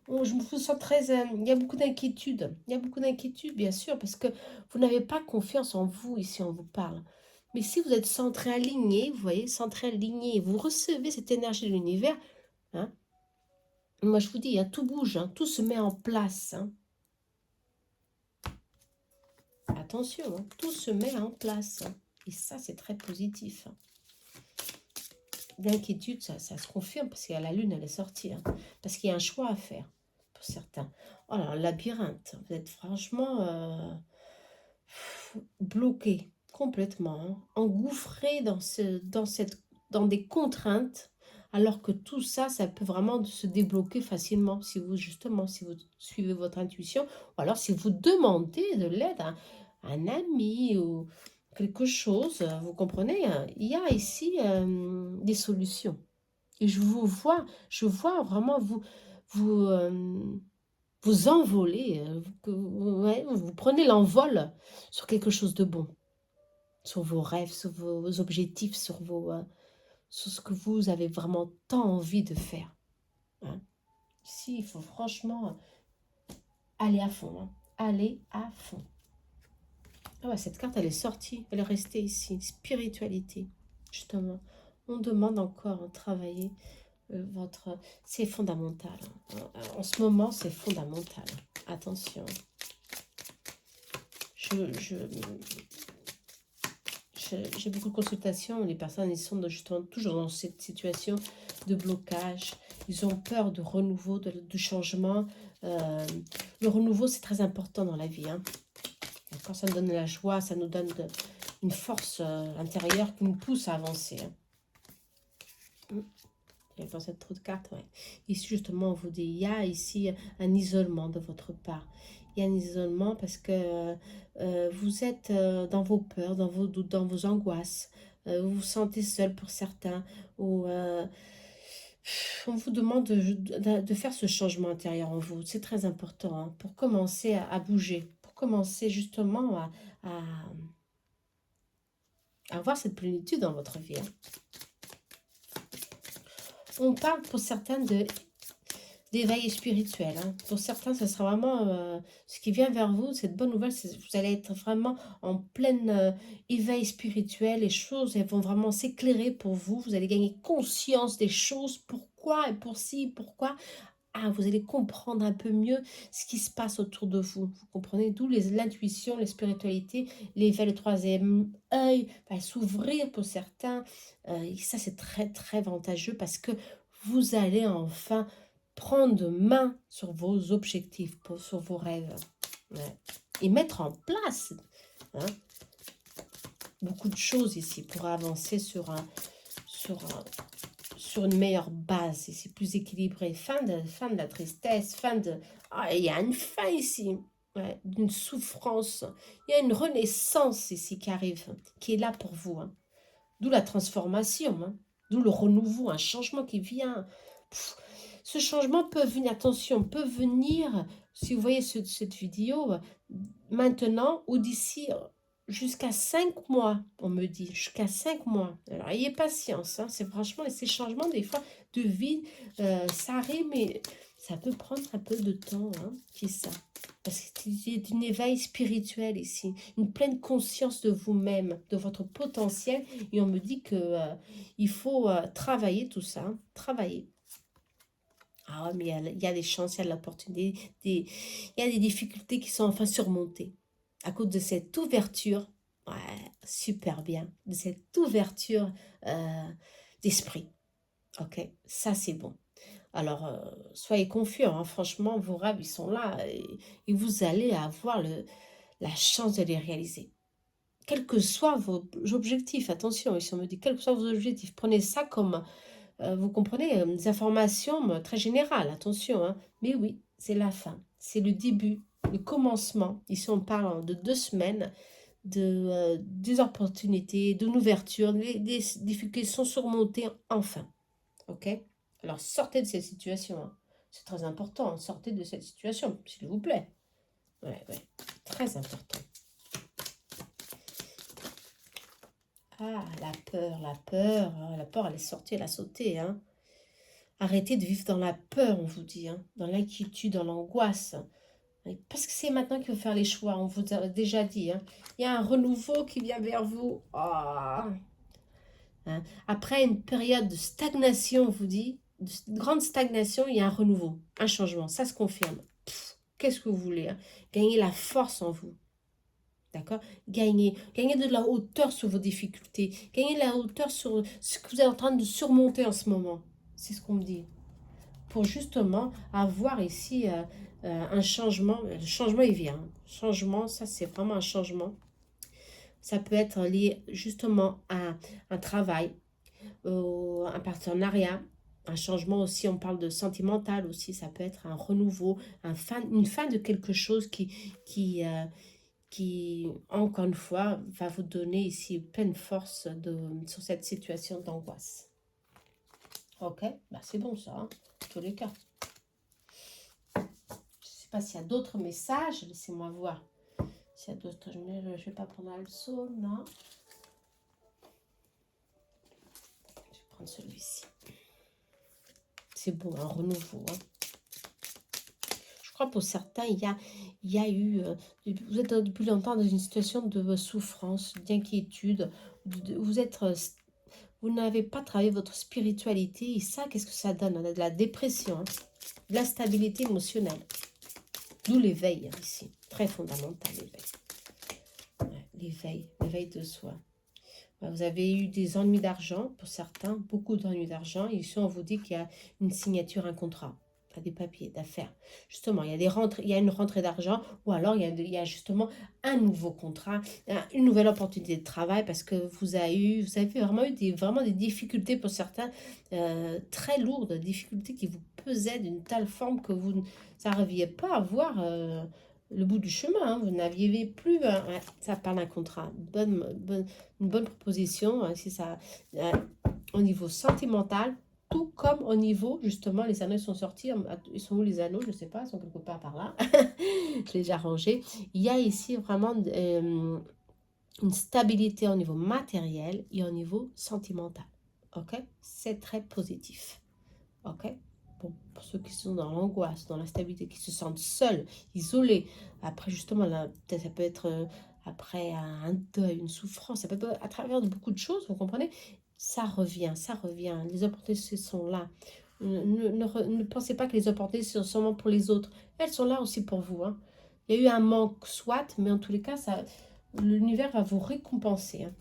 je me sens très... il y a beaucoup d'inquiétude. Il y a beaucoup d'inquiétude, bien sûr, parce que vous n'avez pas confiance en vous, ici, on vous parle. Mais si vous êtes centré, aligné, vous voyez, centré, aligné, vous recevez cette énergie de l'univers, hein, moi, je vous dis, hein, tout bouge, hein, tout se met en place, hein. Attention, hein, tout se met en place, hein. Et ça, c'est très positif, hein. D'inquiétude, ça se confirme parce qu'il y a la lune, elle est sortie, hein, parce qu'il y a un choix à faire pour certains. Oh là, un labyrinthe, vous êtes franchement bloqué complètement, hein, engouffré dans des contraintes, alors que tout ça, ça peut vraiment se débloquer facilement si vous suivez votre intuition, ou alors si vous demandez de l'aide à un ami ou quelque chose, vous comprenez, hein. Il y a ici des solutions. Et je vois vraiment vous, vous envoler, ouais, vous prenez l'envol sur quelque chose de bon, sur vos rêves, sur vos objectifs, sur ce que vous avez vraiment tant envie de faire, hein. Ici, il faut franchement aller à fond, hein. Aller à fond. Ah ouais, cette carte, elle est sortie, elle est restée ici. Spiritualité, justement. On demande encore à travailler votre... C'est fondamental, hein. En ce moment, c'est fondamental. Attention. J'ai beaucoup de consultations. Les personnes, ils sont justement toujours dans cette situation de blocage. Ils ont peur de renouveau, de changement. Le renouveau, c'est très important dans la vie, hein. Quand ça nous donne la joie, ça nous donne une force intérieure qui nous pousse à avancer, hein. J'avais pensé à trop de cartes, ouais. Ici, justement, on vous dit, il y a ici un isolement de votre part. Il y a un isolement parce que vous êtes dans vos peurs, dans vos doutes, dans vos angoisses. Vous vous sentez seul pour certains. Ou on vous demande de faire ce changement intérieur en vous. C'est très important, hein, pour commencer à bouger. Pour commencer justement à avoir cette plénitude dans votre vie, hein. On parle pour certains d'éveil spirituel, hein. Pour certains, ce sera vraiment ce qui vient vers vous, cette bonne nouvelle, vous allez être vraiment en plein éveil spirituel. Les choses, elles vont vraiment s'éclairer pour vous. Vous allez gagner conscience des choses. Pourquoi et pourquoi. Ah, vous allez comprendre un peu mieux ce qui se passe autour de vous. Vous comprenez? D'où l'intuition, la spiritualité, l'éveil, le troisième œil va s'ouvrir pour certains. Et ça, c'est très, très avantageux parce que vous allez enfin prendre main sur vos objectifs, sur vos rêves, Ouais. Et mettre en place hein, beaucoup de choses ici pour avancer sur, sur une meilleure base. Ici, plus équilibré. Fin de la tristesse, fin de... Ah, il y a une fin ici. Ouais, d'une souffrance. Il y a une renaissance ici qui arrive, qui est là pour vous. Hein. D'où la transformation, hein. D'où le renouveau, un changement qui vient. Pff, ce changement peut venir, attention, peut venir, si vous voyez cette vidéo, maintenant ou d'ici jusqu'à 5 mois, on me dit, jusqu'à 5 mois. Alors, ayez patience, hein, c'est franchement, ces changements, des fois, de vie, ça arrive, mais ça peut prendre un peu de temps, hein, qui ça. Parce qu'il y a un éveil spirituel ici, une pleine conscience de vous-même, de votre potentiel. Et on me dit que il faut travailler tout ça, hein, travailler. Ah, mais il y a des chances, il y a de l'opportunité, il y a des difficultés qui sont enfin surmontées. À cause de cette ouverture, ouais, super bien, de cette ouverture d'esprit. Ok, ça c'est bon. Alors, soyez confiants, hein, franchement, vos rêves, ils sont là et vous allez avoir la chance de les réaliser. Quels que soient vos objectifs, attention, ici on me dit, quels que soient vos objectifs, prenez ça comme, vous comprenez, des informations très générales, attention, hein, mais oui, c'est la fin, c'est le début, le commencement. Ici on parle de 2 semaines, des opportunités, d'une ouverture, des difficultés sont surmontées enfin. Ok. Alors sortez de cette situation. Hein. C'est très important. Hein. Sortez de cette situation, s'il vous plaît. Ouais, ouais. Très important. Ah, la peur, la peur. Ah, la peur, elle est sortie, elle a sauté. Hein. Arrêtez de vivre dans la peur, on vous dit. Hein. Dans l'inquiétude, dans l'angoisse. Parce que c'est maintenant qu'il faut faire les choix. On vous a déjà dit. Hein. Il y a un renouveau qui vient vers vous. Ah. Hein. Après une période de stagnation, on vous dit, de grande stagnation, il y a un renouveau, un changement, ça se confirme. Qu'est-ce que vous voulez hein? Gagner la force en vous, d'accord, gagner de la hauteur sur vos difficultés, gagner de la hauteur sur ce que vous êtes en train de surmonter en ce moment. C'est ce qu'on me dit. Pour justement avoir ici un changement. Le changement, il vient. Changement, ça c'est vraiment un changement. Ça peut être lié justement à un travail, un partenariat, un changement aussi, on parle de sentimental aussi, ça peut être un renouveau, une fin de quelque chose qui, encore une fois, va vous donner ici pleine force sur cette situation d'angoisse. Ok, bah c'est bon ça, hein, dans tous les cas. Je ne sais pas s'il y a d'autres messages, laissez-moi voir. S'il y a d'autres, je ne vais pas prendre le saut, non. Je vais prendre celui-ci. C'est beau, un renouveau. Hein. Je crois pour certains, il y a eu... vous êtes depuis longtemps dans une situation de souffrance, d'inquiétude. Vous n'avez pas travaillé votre spiritualité. Et ça, qu'est-ce que ça donne? On a de la dépression, hein, de l'instabilité émotionnelle. D'où l'éveil, hein, ici. Très fondamental, l'éveil. Ouais, l'éveil de soi. Vous avez eu des ennuis d'argent pour certains, beaucoup d'ennuis d'argent. Et ici, on vous dit qu'il y a une signature, un contrat, des papiers, d'affaires. Justement, il y a une rentrée d'argent ou alors il y a justement un nouveau contrat, une nouvelle opportunité de travail parce que vous avez vraiment eu vraiment des difficultés pour certains, très lourdes, difficultés qui vous pesaient d'une telle forme que vous n'arriviez pas à voir le bout du chemin, hein, vous n'aviez plus, ouais, ça parle d'un contrat, une bonne proposition, hein, si ça, au niveau sentimental, tout comme au niveau, justement, les anneaux sont sortis, ils sont où les anneaux, je ne sais pas, ils sont quelque part par là, je l'ai déjà rangé, il y a ici vraiment une stabilité au niveau matériel et au niveau sentimental, ok, c'est très positif, ok. Bon, pour ceux qui sont dans l'angoisse, dans l'instabilité, qui se sentent seuls, isolés, après justement, là, ça peut être après un deuil, une souffrance, ça peut être à travers de beaucoup de choses, vous comprenez? Ça revient, les opportunités sont là. Ne pensez pas que les opportunités sont seulement pour les autres, elles sont là aussi pour vous. Hein. Il y a eu un manque, soit, mais en tous les cas, l'univers va vous récompenser. Hein.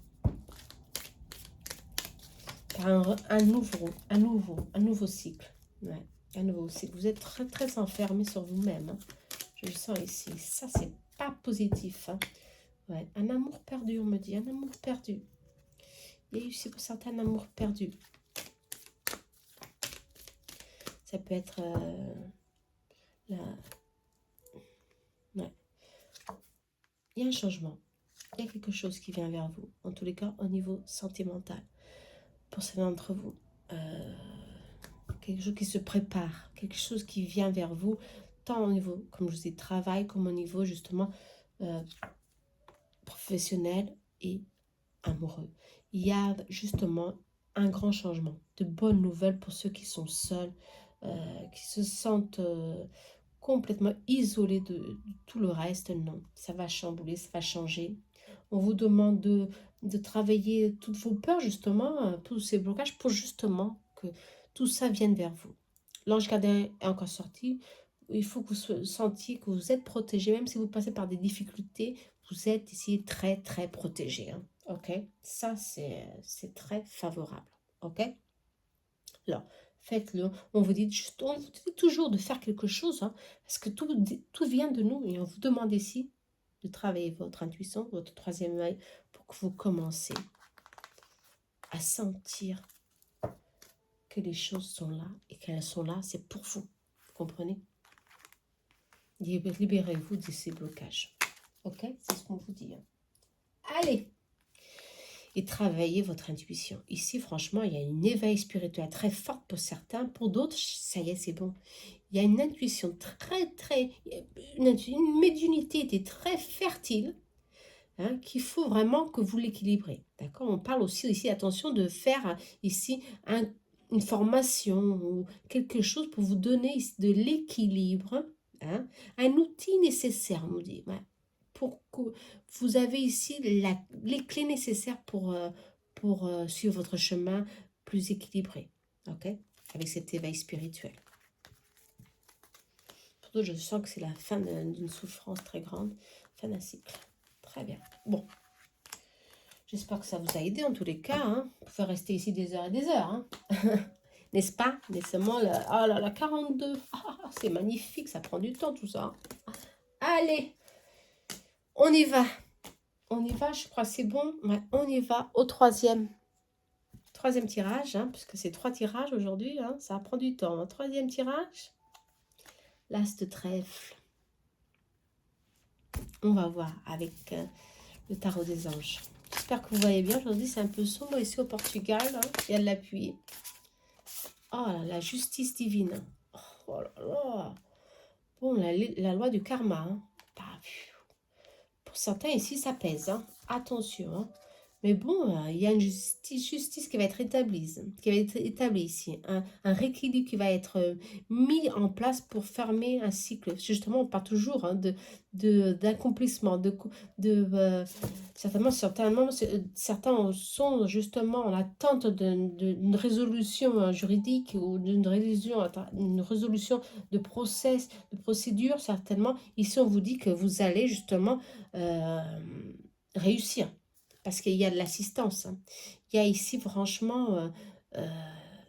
Par un nouveau cycle. Ouais. À nouveau, c'est que vous êtes très, très enfermé sur vous-même. Hein. Je le sens ici. Ça, c'est pas positif. Hein. Ouais. Un amour perdu, on me dit. Un amour perdu. Il y a eu aussi pour certains un amour perdu. Ça peut être... la... ouais. Il y a un changement. Il y a quelque chose qui vient vers vous. En tous les cas, au niveau sentimental. Pour certains d'entre vous. Quelque chose qui se prépare. Quelque chose qui vient vers vous. Tant au niveau, comme je vous dis, travail, comme au niveau, justement, professionnel et amoureux. Il y a justement un grand changement. De bonnes nouvelles pour ceux qui sont seuls, qui se sentent complètement isolés de tout le reste. Non, ça va chambouler, ça va changer. On vous demande de travailler toutes vos peurs, justement, tous ces blocages, pour justement que tout ça vienne vers vous. L'ange gardien est encore sorti. Il faut que vous sentiez que vous êtes protégé, même si vous passez par des difficultés, vous êtes ici très, très protégé. Hein. Ok? Ça, c'est très favorable. Ok? Alors, faites-le. On vous dit toujours de faire quelque chose, hein, parce que tout vient de nous. Et on vous demande ici de travailler votre intuition, votre troisième œil, pour que vous commencez à sentir que les choses sont là. Et qu'elles sont là, c'est pour vous. Vous comprenez? Libérez-vous de ces blocages. Ok? C'est ce qu'on vous dit. Hein. Allez! Et travaillez votre intuition. Ici, franchement, il y a une éveil spirituel très forte pour certains. Pour d'autres, ça y est, c'est bon. Il y a une intuition une médiumnité très fertile, hein, qu'il faut vraiment que vous l'équilibrez. D'accord? On parle aussi ici, attention, de faire ici une formation ou quelque chose pour vous donner de l'équilibre, hein, un outil nécessaire, on nous dit. Ouais, pour que vous avez ici les clés nécessaires pour suivre votre chemin plus équilibré, ok, avec cet éveil spirituel. Pour d'autres, je sens que c'est la fin d'une souffrance très grande, fin d'un cycle. Très bien. Bon, j'espère que ça vous a aidé en tous les cas. Hein. Vous pouvez rester ici des heures et des heures. Hein. N'est-ce pas? Laissez-moi oh là là, 42. Ah, c'est magnifique, ça prend du temps tout ça. Allez, on y va. On y va, je crois c'est bon. Ouais, on y va au troisième tirage, hein, puisque c'est 3 tirages aujourd'hui. Hein, ça prend du temps. Hein. Troisième tirage, l'as de trèfle. On va voir avec le tarot des anges. J'espère que vous voyez bien. Aujourd'hui, c'est un peu sombre ici au Portugal. Hein. Il y a de l'appui. Oh, la justice divine. Oh là là. Bon, la loi du karma. Hein. Pour certains ici, ça pèse. Hein. Attention. Hein. Mais bon, il y a une justice qui va être établie ici. Un rééquilibre qui va être mis en place pour fermer un cycle. Justement, on parle toujours hein, d'accomplissement. Certainement, certains sont justement en attente d'une résolution juridique ou d'une résolution de process, de procédure, certainement. Ici, on vous dit que vous allez justement réussir. Parce qu'il y a de l'assistance. Hein. Il y a ici franchement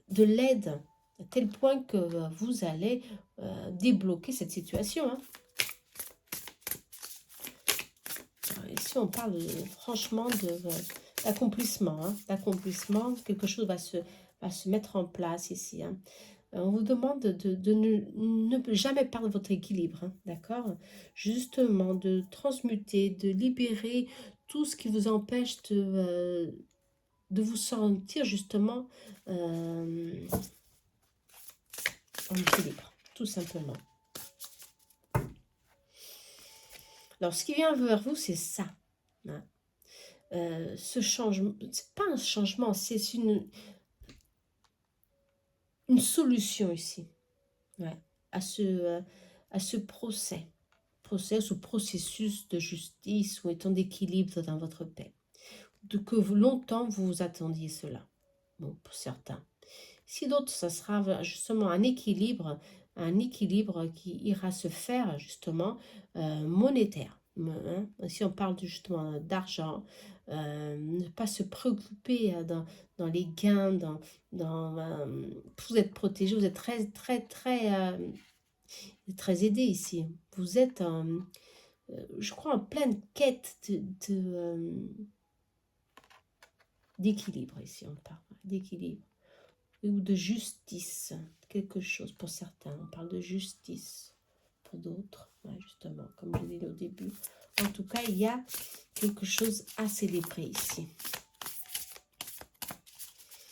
de l'aide, à tel point que vous allez débloquer cette situation. Hein. Ici, on parle franchement d'accomplissement. Hein, d'accomplissement, quelque chose va se mettre en place ici. Hein. On vous demande de ne jamais perdre votre équilibre, hein, d'accord? Justement, de transmuter, de libérer tout ce qui vous empêche de vous sentir justement en équilibre, tout simplement. Alors, ce qui vient vers vous, c'est ça. Hein. Ce changement, c'est pas un changement, c'est une solution ici, ouais, à ce processus de justice ou étant d'équilibre dans votre paix. Que longtemps vous attendiez cela. Bon, pour certains. Si d'autres, ça sera justement un équilibre qui ira se faire justement monétaire. Hein. Si on parle justement d'argent, ne pas se préoccuper dans les gains, vous êtes protégé, vous êtes très aidé ici. Vous êtes, je crois, en pleine quête d'équilibre, ici on parle, d'équilibre, ou de justice, quelque chose pour certains, on parle de justice, pour d'autres, ouais, justement, comme je disais au début. En tout cas, il y a quelque chose à célébrer ici.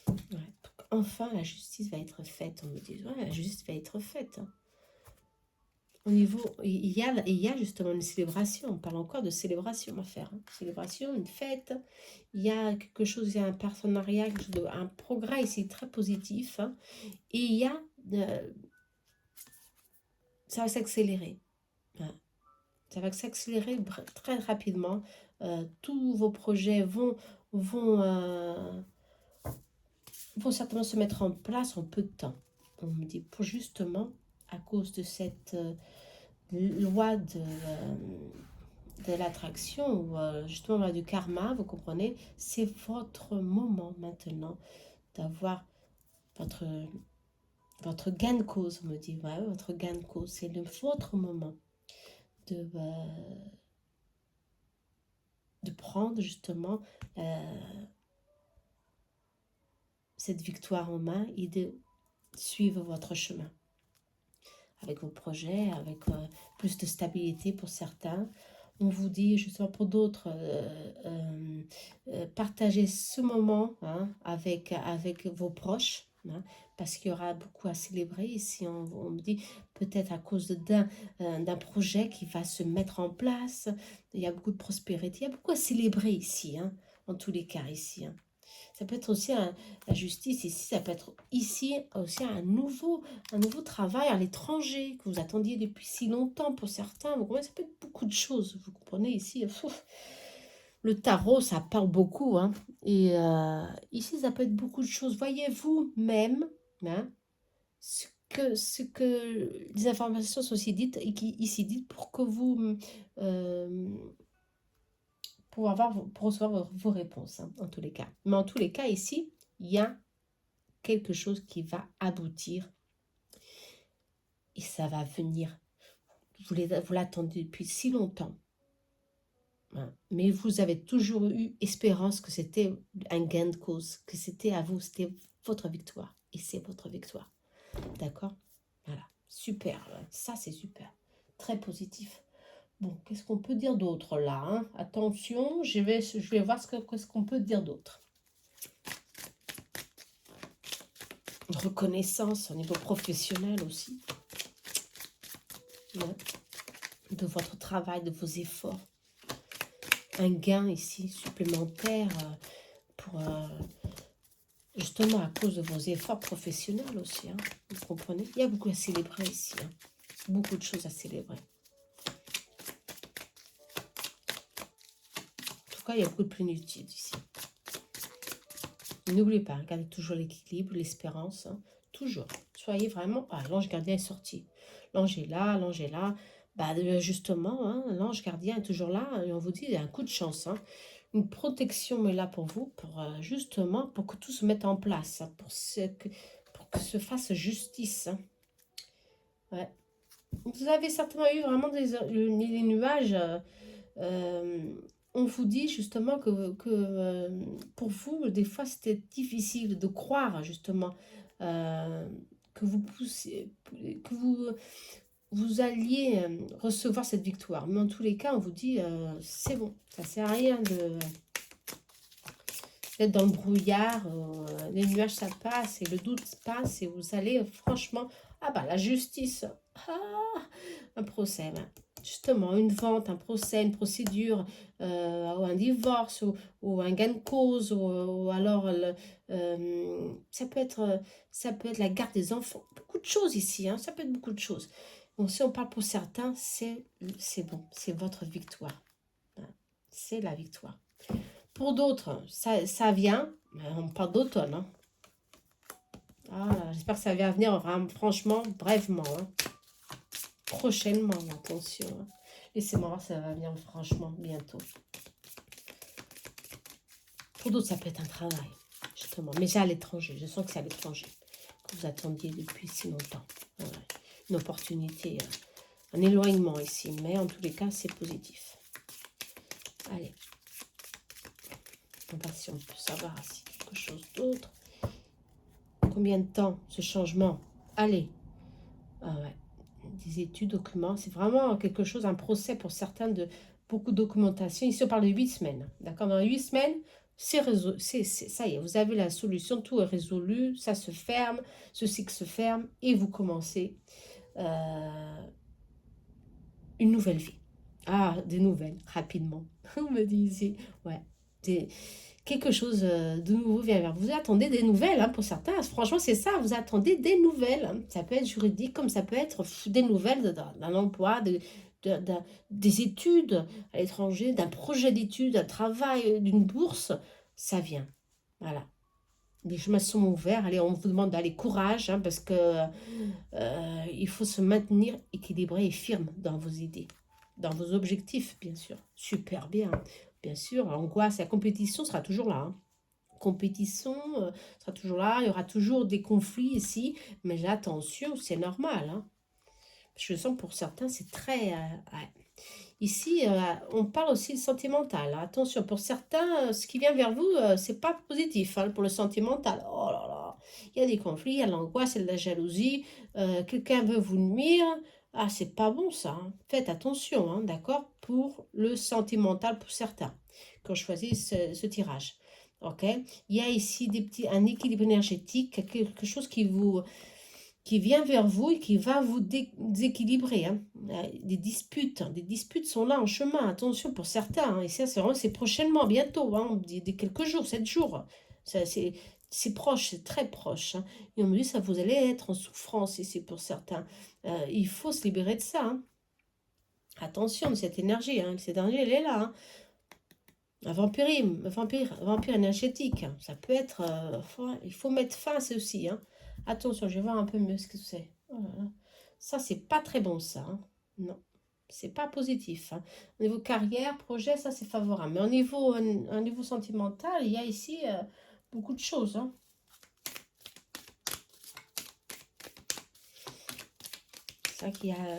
Ouais. Enfin, la justice va être faite, on me dit, ouais, la justice va être faite, hein. Au niveau, il y a justement une célébration, on parle encore de célébration à faire, hein. Célébration, une fête, il y a quelque chose, il y a un partenariat, un progrès ici très positif, hein. Et il y a, ça va s'accélérer, hein. Ça va s'accélérer très rapidement, tous vos projets vont, vont certainement se mettre en place en peu de temps, on me dit, pour justement, à cause de cette loi de l'attraction ou justement du karma, vous comprenez, c'est votre moment maintenant d'avoir votre, votre gain de cause, on me dit, ouais, votre gain de cause, c'est votre moment de prendre justement cette victoire en main et de suivre votre chemin avec vos projets, avec plus de stabilité pour certains. On vous dit justement pour d'autres, partagez ce moment, hein, avec vos proches, hein, parce qu'il y aura beaucoup à célébrer ici. On me dit peut-être à cause d'un projet qui va se mettre en place. Il y a beaucoup de prospérité, il y a beaucoup à célébrer ici, hein, en tous les cas ici, hein. Ça peut être aussi la justice ici, ça peut être ici aussi un nouveau travail à l'étranger que vous attendiez depuis si longtemps pour certains. Vous comprenez, ça peut être beaucoup de choses, vous comprenez ici. Le tarot, ça parle beaucoup, hein. Et ici, ça peut être beaucoup de choses. Voyez-vous même, hein, ce que les informations sont ici dites, et qui ici dites pour que vous... pour recevoir vos réponses, hein, en tous les cas. Mais en tous les cas, ici, il y a quelque chose qui va aboutir et ça va venir. Vous l'attendez depuis si longtemps, hein, mais vous avez toujours eu espérance que c'était un gain de cause, que c'était à vous, c'était votre victoire. Et c'est votre victoire. D'accord? Voilà. Super. Ça, c'est super. Très positif. Bon, qu'est-ce qu'on peut dire d'autre là, hein? Attention, je vais voir qu'est-ce qu'on peut dire d'autre. Reconnaissance au niveau professionnel aussi, ouais, de votre travail, de vos efforts. Un gain ici supplémentaire pour justement à cause de vos efforts professionnels aussi, hein, vous comprenez. Il y a beaucoup à célébrer ici, hein, beaucoup de choses à célébrer. En tout cas, il y a beaucoup de plénitude ici. N'oubliez pas, gardez toujours l'équilibre, l'espérance, hein, toujours. Soyez vraiment... Ah, l'ange gardien est sorti. L'ange est là, l'ange est là. Bah, justement, hein, l'ange gardien est toujours là et on vous dit, il y a un coup de chance, hein. Une protection est là pour vous, pour justement, pour que tout se mette en place, hein, pour que se fasse justice, hein. Ouais. Vous avez certainement eu vraiment les nuages. On vous dit justement que pour vous, des fois, c'était difficile de croire justement que vous poussiez, que vous alliez recevoir cette victoire. Mais en tous les cas, on vous dit, c'est bon, ça ne sert à rien d'être dans le brouillard, les nuages ça passe et le doute passe et vous allez franchement, ah bah la justice, ah, un procès, ben, justement une vente, un procès, une procédure, ou un divorce, ou un gain de cause, ou alors ça peut être la garde des enfants, beaucoup de choses ici, hein, ça peut être beaucoup de choses. Bon, si on parle pour certains, c'est bon, c'est votre victoire, hein, c'est la victoire. Pour d'autres, ça vient, on parle d'automne, hein. Ah, j'espère que ça va venir vraiment, franchement, brèvement, hein. Prochainement, attention, hein. Laissez-moi voir si ça va venir franchement bientôt. Pour d'autres, ça peut être un travail, justement. Mais c'est à l'étranger, je sens que c'est à l'étranger, que vous attendiez depuis si longtemps. Ouais. Une opportunité un éloignement ici, mais en tous les cas, c'est positif. Allez, on va voir si on peut savoir si quelque chose d'autre. Combien de temps ce changement? Allez, ah ouais. Des études, documents, c'est vraiment quelque chose, un procès pour certains de beaucoup de documentation. Ici, on parle de 8 semaines. D'accord? Dans 8 semaines, ça y est, vous avez la solution, tout est résolu, ça se ferme, ce cycle se ferme et vous commencez une nouvelle vie. Ah, des nouvelles, rapidement. On me dit ici, ouais, quelque chose de nouveau vient vers vous. Vous attendez des nouvelles, hein, pour certains. Franchement, c'est ça, vous attendez des nouvelles, hein. Ça peut être juridique, comme ça peut être des nouvelles d'un emploi, des études à l'étranger, d'un projet d'études, d'un travail, d'une bourse. Ça vient. Voilà. Les chemins sont ouverts. Allez, on vous demande d'aller courage, hein, parce que il faut se maintenir équilibré et firme dans vos idées, dans vos objectifs, bien sûr. Super bien. Bien sûr, l'angoisse, la compétition sera toujours là, hein. Compétition sera toujours là, il y aura toujours des conflits ici, mais l'attention, c'est normal, hein. Je sens pour certains, c'est très... ouais. Ici, on parle aussi de sentimental, hein. Attention, pour certains, ce qui vient vers vous, c'est pas positif, hein, pour le sentimental. Oh là là, il y a des conflits, il y a de l'angoisse, il y a de la jalousie, quelqu'un veut vous nuire. Ah, c'est pas bon ça, hein. Faites attention, hein, d'accord, pour le sentimental pour certains, quand je choisis ce tirage. Ok, il y a ici un équilibre énergétique, quelque chose qui vient vers vous et qui va vous déséquilibrer, hein. Des disputes sont là en chemin, attention pour certains, hein. Et ça, c'est prochainement, bientôt, hein, des quelques jours, 7 jours. C'est proche, c'est très proche, hein. Et on me dit, ça, vous allez être en souffrance ici pour certains. Il faut se libérer de ça, hein. Attention de cette énergie, hein. Cette énergie, elle est là, hein. Un vampire énergétique, hein. Ça peut être... il faut mettre fin à ceci, hein. Attention, je vais voir un peu mieux ce que c'est. Oh là là. Ça, c'est pas très bon, ça, hein. Non, c'est pas positif, hein. Au niveau carrière, projet, ça, c'est favorable. Mais au niveau, un niveau sentimental, il y a ici beaucoup de choses, hein. C'est ça qu'il y a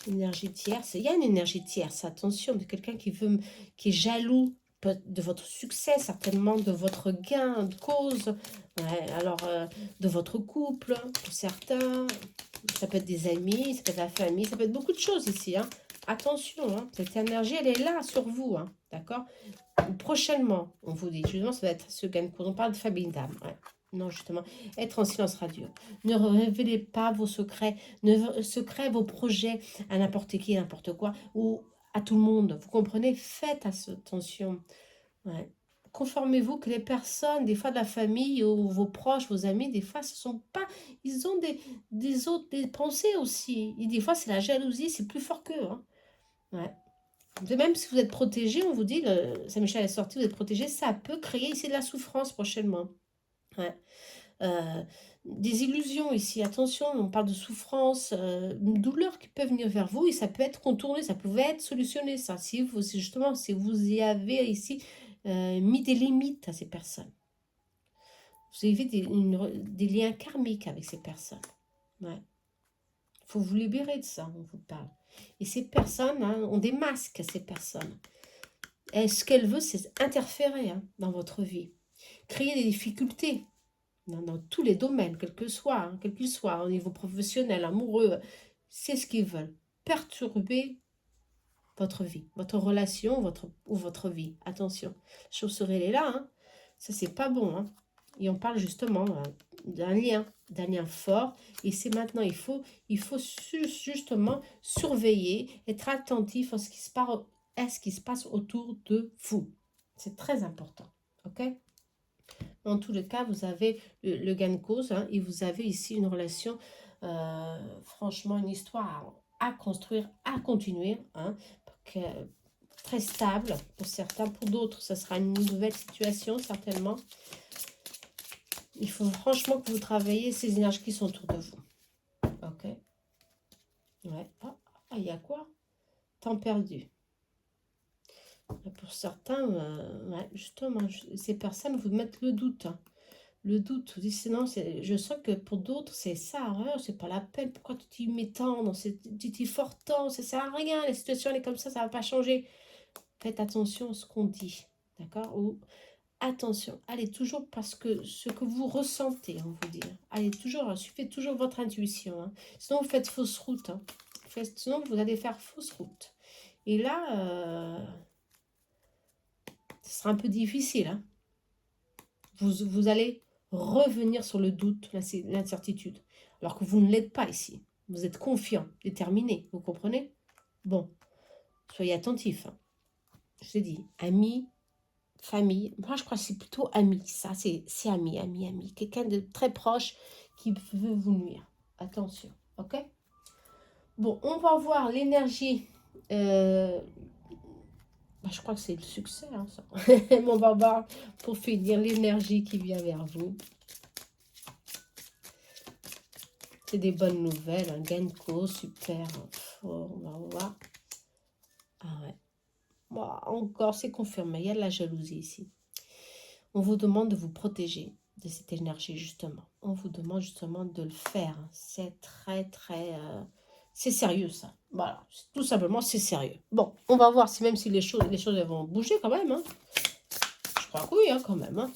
une énergie tierce. Il y a une énergie tierce, attention, de quelqu'un qui est jaloux de votre succès, certainement de votre gain de cause, ouais, alors de votre couple, pour certains, ça peut être des amis, ça peut être la famille, ça peut être beaucoup de choses ici, hein. Attention, hein, cette énergie, elle est là sur vous, hein, d'accord? Prochainement, on vous dit, justement, ça va être ce gain de cause, on parle de famille d'âme, ouais. Non, justement, être en silence radio. Ne révélez pas vos secrets, vos projets à n'importe qui, n'importe quoi, ou à tout le monde. Vous comprenez? Faites attention. Ouais. Conformez-vous que les personnes, des fois de la famille ou vos proches, vos amis, des fois, ce sont pas... Ils ont des pensées aussi. Et des fois, c'est la jalousie, c'est plus fort qu'eux, hein. Ouais. Même si vous êtes protégé, on vous dit, Saint-Michel est sorti, vous êtes protégé, ça peut créer ici de la souffrance prochainement. Ouais. Des illusions ici, attention, on parle de souffrance, une douleur qui peut venir vers vous et ça peut être contourné, ça pouvait être solutionné, ça, si vous y avez ici mis des limites à ces personnes. Vous avez des liens karmiques avec ces personnes. Ouais. Il faut vous libérer de ça, on vous parle. Et ces personnes, hein, ont des masques, ces personnes. Et ce qu'elles veulent, c'est interférer, hein, dans votre vie. Créer des difficultés dans tous les domaines, quel qu'il soit, au niveau professionnel, amoureux. C'est ce qu'ils veulent. Perturber votre vie, votre relation, votre vie. Attention, la chauve-souris, elle est là, hein. Ça, c'est pas bon, hein. Et on parle justement d'un lien fort. Et c'est maintenant, il faut justement surveiller, être attentif à ce qui se passe autour de vous. C'est très important, ok? Dans tous les cas, vous avez le gain de cause, hein, et vous avez ici une relation, franchement, une histoire à construire, à continuer, hein, très stable pour certains, pour d'autres, ça sera une nouvelle situation certainement. Il faut franchement que vous travaillez ces énergies qui sont autour de vous. Ok. Ouais. Ah, il y a quoi? Temps perdu. Pour certains, ouais, justement, ces personnes vous mettent le doute, hein. Le doute, vous dites, sinon, je sens que pour d'autres, c'est ça, hein, c'est pas la peine. Pourquoi tu t'y mets tant, tu t'y fort tant, ça sert à rien, la situation elle est comme ça va pas changer. Faites attention à ce qu'on dit, d'accord? Ou attention, allez toujours parce que ce que vous ressentez, on vous dit. Allez toujours, suivez toujours votre intuition, hein. Sinon, vous faites fausse route, hein. Sinon, vous allez faire fausse route. Et là, ce sera un peu difficile, hein. Vous allez revenir sur le doute, l'incertitude. Alors que vous ne l'êtes pas ici. Vous êtes confiant, déterminé, vous comprenez? Bon, soyez attentifs, hein. Je t'ai dit, amis, famille. Moi, je crois que c'est plutôt amis, ça. C'est ami, ami, ami. Quelqu'un de très proche qui veut vous nuire. Attention, ok? Bon, on va voir l'énergie. Je crois que c'est le succès, hein, ça. Mais on va voir, pour finir, l'énergie qui vient vers vous. C'est des bonnes nouvelles, un gain de cause, super fort, on va voir. Ah ouais. Bon, encore, c'est confirmé, il y a de la jalousie ici. On vous demande de vous protéger de cette énergie, justement. On vous demande justement de le faire. C'est très, très... c'est sérieux, ça. Voilà, tout simplement, c'est sérieux. Bon, on va voir si même si les choses elles vont bouger quand même, hein. Je crois que oui, hein, quand même, hein.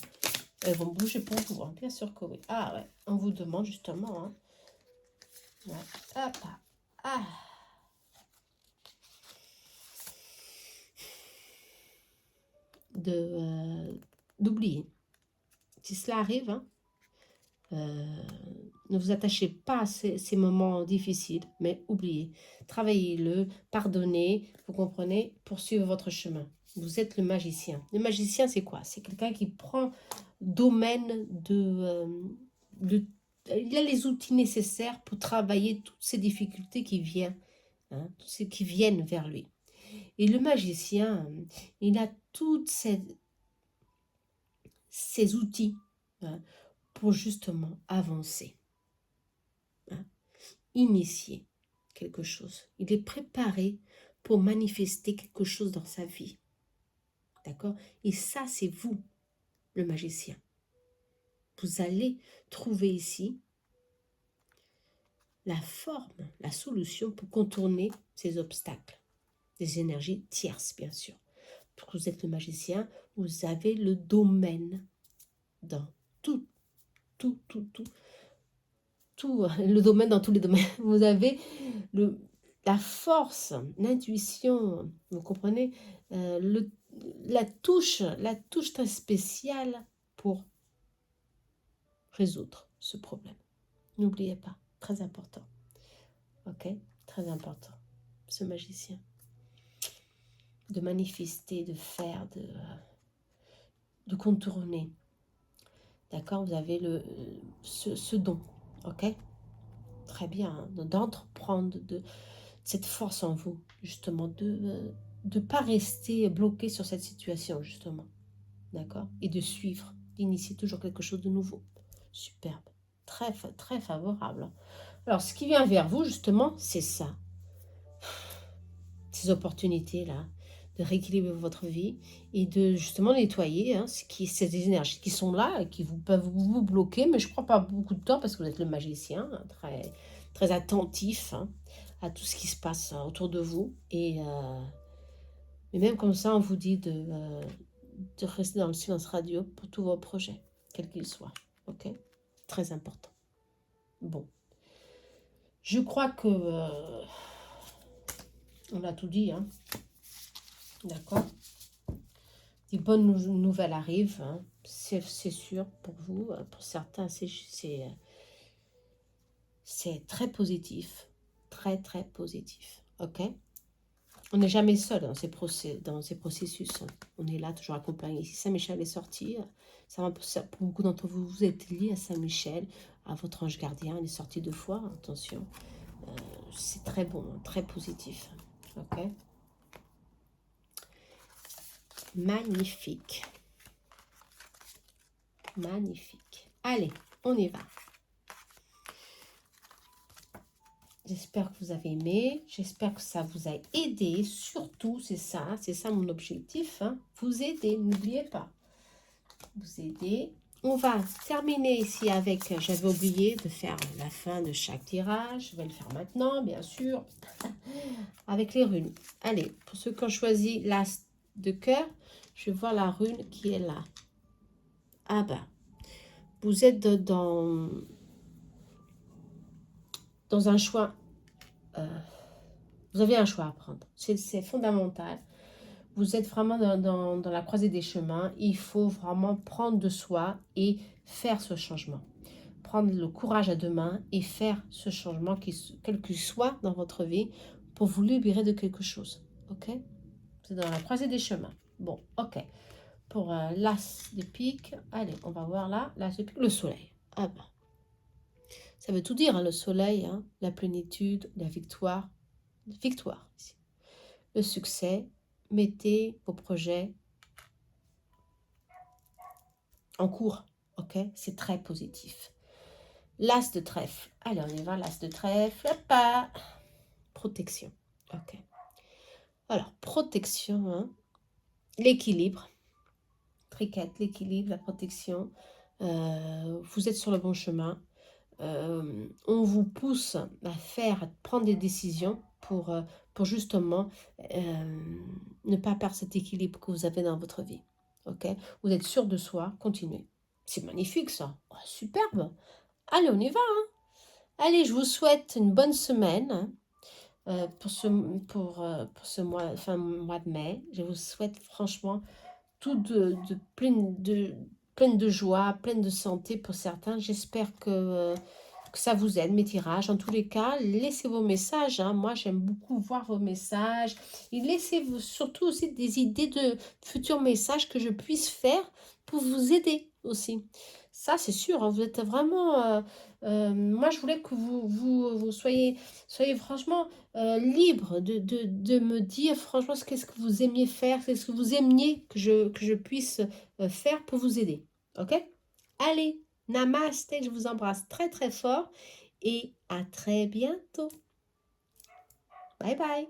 Elles vont bouger pour vous, hein. Bien sûr que oui. Ah ouais, on vous demande justement, hein. Ouais. Hop, ah. D'oublier. Si cela arrive, hein, ne vous attachez pas à ces moments difficiles, mais oubliez. Travaillez-le, pardonnez, vous comprenez, poursuivez votre chemin. Vous êtes le magicien. Le magicien, c'est quoi? C'est quelqu'un qui prend domaine il a les outils nécessaires pour travailler toutes ces difficultés qui viennent, hein, tout ce qui viennent vers lui. Et le magicien, il a toutes ces outils, hein, pour justement avancer, hein, initier quelque chose. Il est préparé pour manifester quelque chose dans sa vie. D'accord? Et ça, c'est vous, le magicien. Vous allez trouver ici la forme, la solution pour contourner ces obstacles. Des énergies tierces, bien sûr. Pour que vous êtes le magicien, vous avez le domaine dans tout, le domaine dans tous les domaines. Vous avez la force, l'intuition, vous comprenez, la touche très spéciale pour résoudre ce problème. N'oubliez pas, très important. Ok, très important, ce magicien. De manifester, de faire, de contourner. D'accord, vous avez ce don, ok? Très bien, hein, d'entreprendre cette force en vous, justement, de ne pas rester bloqué sur cette situation, justement, d'accord? Et de suivre, d'initier toujours quelque chose de nouveau. Superbe, très, très favorable. Alors, ce qui vient vers vous, justement, c'est ça. Ces opportunités-là, de rééquilibrer votre vie et de justement nettoyer, hein, ces énergies qui sont là et qui peuvent vous bloquer, mais je ne crois pas beaucoup de temps parce que vous êtes le magicien, hein, très, très attentif, hein, à tout ce qui se passe autour de vous. Et même comme ça, on vous dit de rester dans le silence radio pour tous vos projets, quels qu'ils soient. Ok? Très important. Bon. Je crois que on a tout dit, hein. D'accord? Des bonnes nouvelles arrivent, hein. C'est sûr pour vous. Pour certains, c'est très positif. Très, très positif. Ok? On n'est jamais seul dans ces processus. On est là, toujours accompagné. Si Saint-Michel est sorti, ça va pour beaucoup d'entre vous, vous êtes liés à Saint-Michel, à votre ange gardien. Il est sorti 2 fois, attention. C'est très bon, très positif. Ok? Magnifique. Magnifique. Allez, on y va. J'espère que vous avez aimé. J'espère que ça vous a aidé. Surtout, c'est ça mon objectif, hein. Vous aider, n'oubliez pas. Vous aider On va terminer ici avec, j'avais oublié de faire la fin de chaque tirage. Je vais le faire maintenant, bien sûr, avec les runes. Allez, pour ceux qui ont choisi l'as de cœur, je vais voir la rune qui est là. Ah ben, vous êtes dans un choix. Vous avez un choix à prendre. C'est fondamental. Vous êtes vraiment dans la croisée des chemins. Il faut vraiment prendre de soi et faire ce changement. Prendre le courage à deux mains et faire ce changement, quel qu'il soit dans votre vie, pour vous libérer de quelque chose. Ok? C'est dans la croisée des chemins. Bon, ok. Pour l'as de pique, allez, on va voir là, l'as de pique, le soleil. Ah ben, ça veut tout dire, hein, le soleil, hein, la plénitude, la victoire. Victoire, ici. Le succès. Mettez vos projets en cours, ok? C'est très positif. L'as de trèfle. Allez, on y va, l'as de trèfle. Pas. Protection, ok. Alors, protection, hein, l'équilibre. Triquette, l'équilibre, la protection. Vous êtes sur le bon chemin. On vous pousse à prendre des décisions pour justement ne pas perdre cet équilibre que vous avez dans votre vie. Ok? Vous êtes sûr de soi, continuez. C'est magnifique ça. Oh, superbe. Allez, on y va. Hein. Allez, je vous souhaite une bonne semaine pour ce mois, fin mois de mai. Je vous souhaite franchement tout pleine de joie, pleine de santé pour certains. J'espère que ça vous aide, mes tirages. En tous les cas, laissez vos messages. Hein. Moi, j'aime beaucoup voir vos messages. Et laissez surtout aussi des idées de futurs messages que je puisse faire pour vous aider aussi. Ça, c'est sûr. Hein. Vous êtes vraiment... moi, je voulais que vous soyez franchement libre de me dire franchement qu'est-ce que vous aimiez faire, qu'est-ce que vous aimiez que je puisse faire pour vous aider. Ok? Allez, namaste, je vous embrasse très très fort et à très bientôt. Bye bye.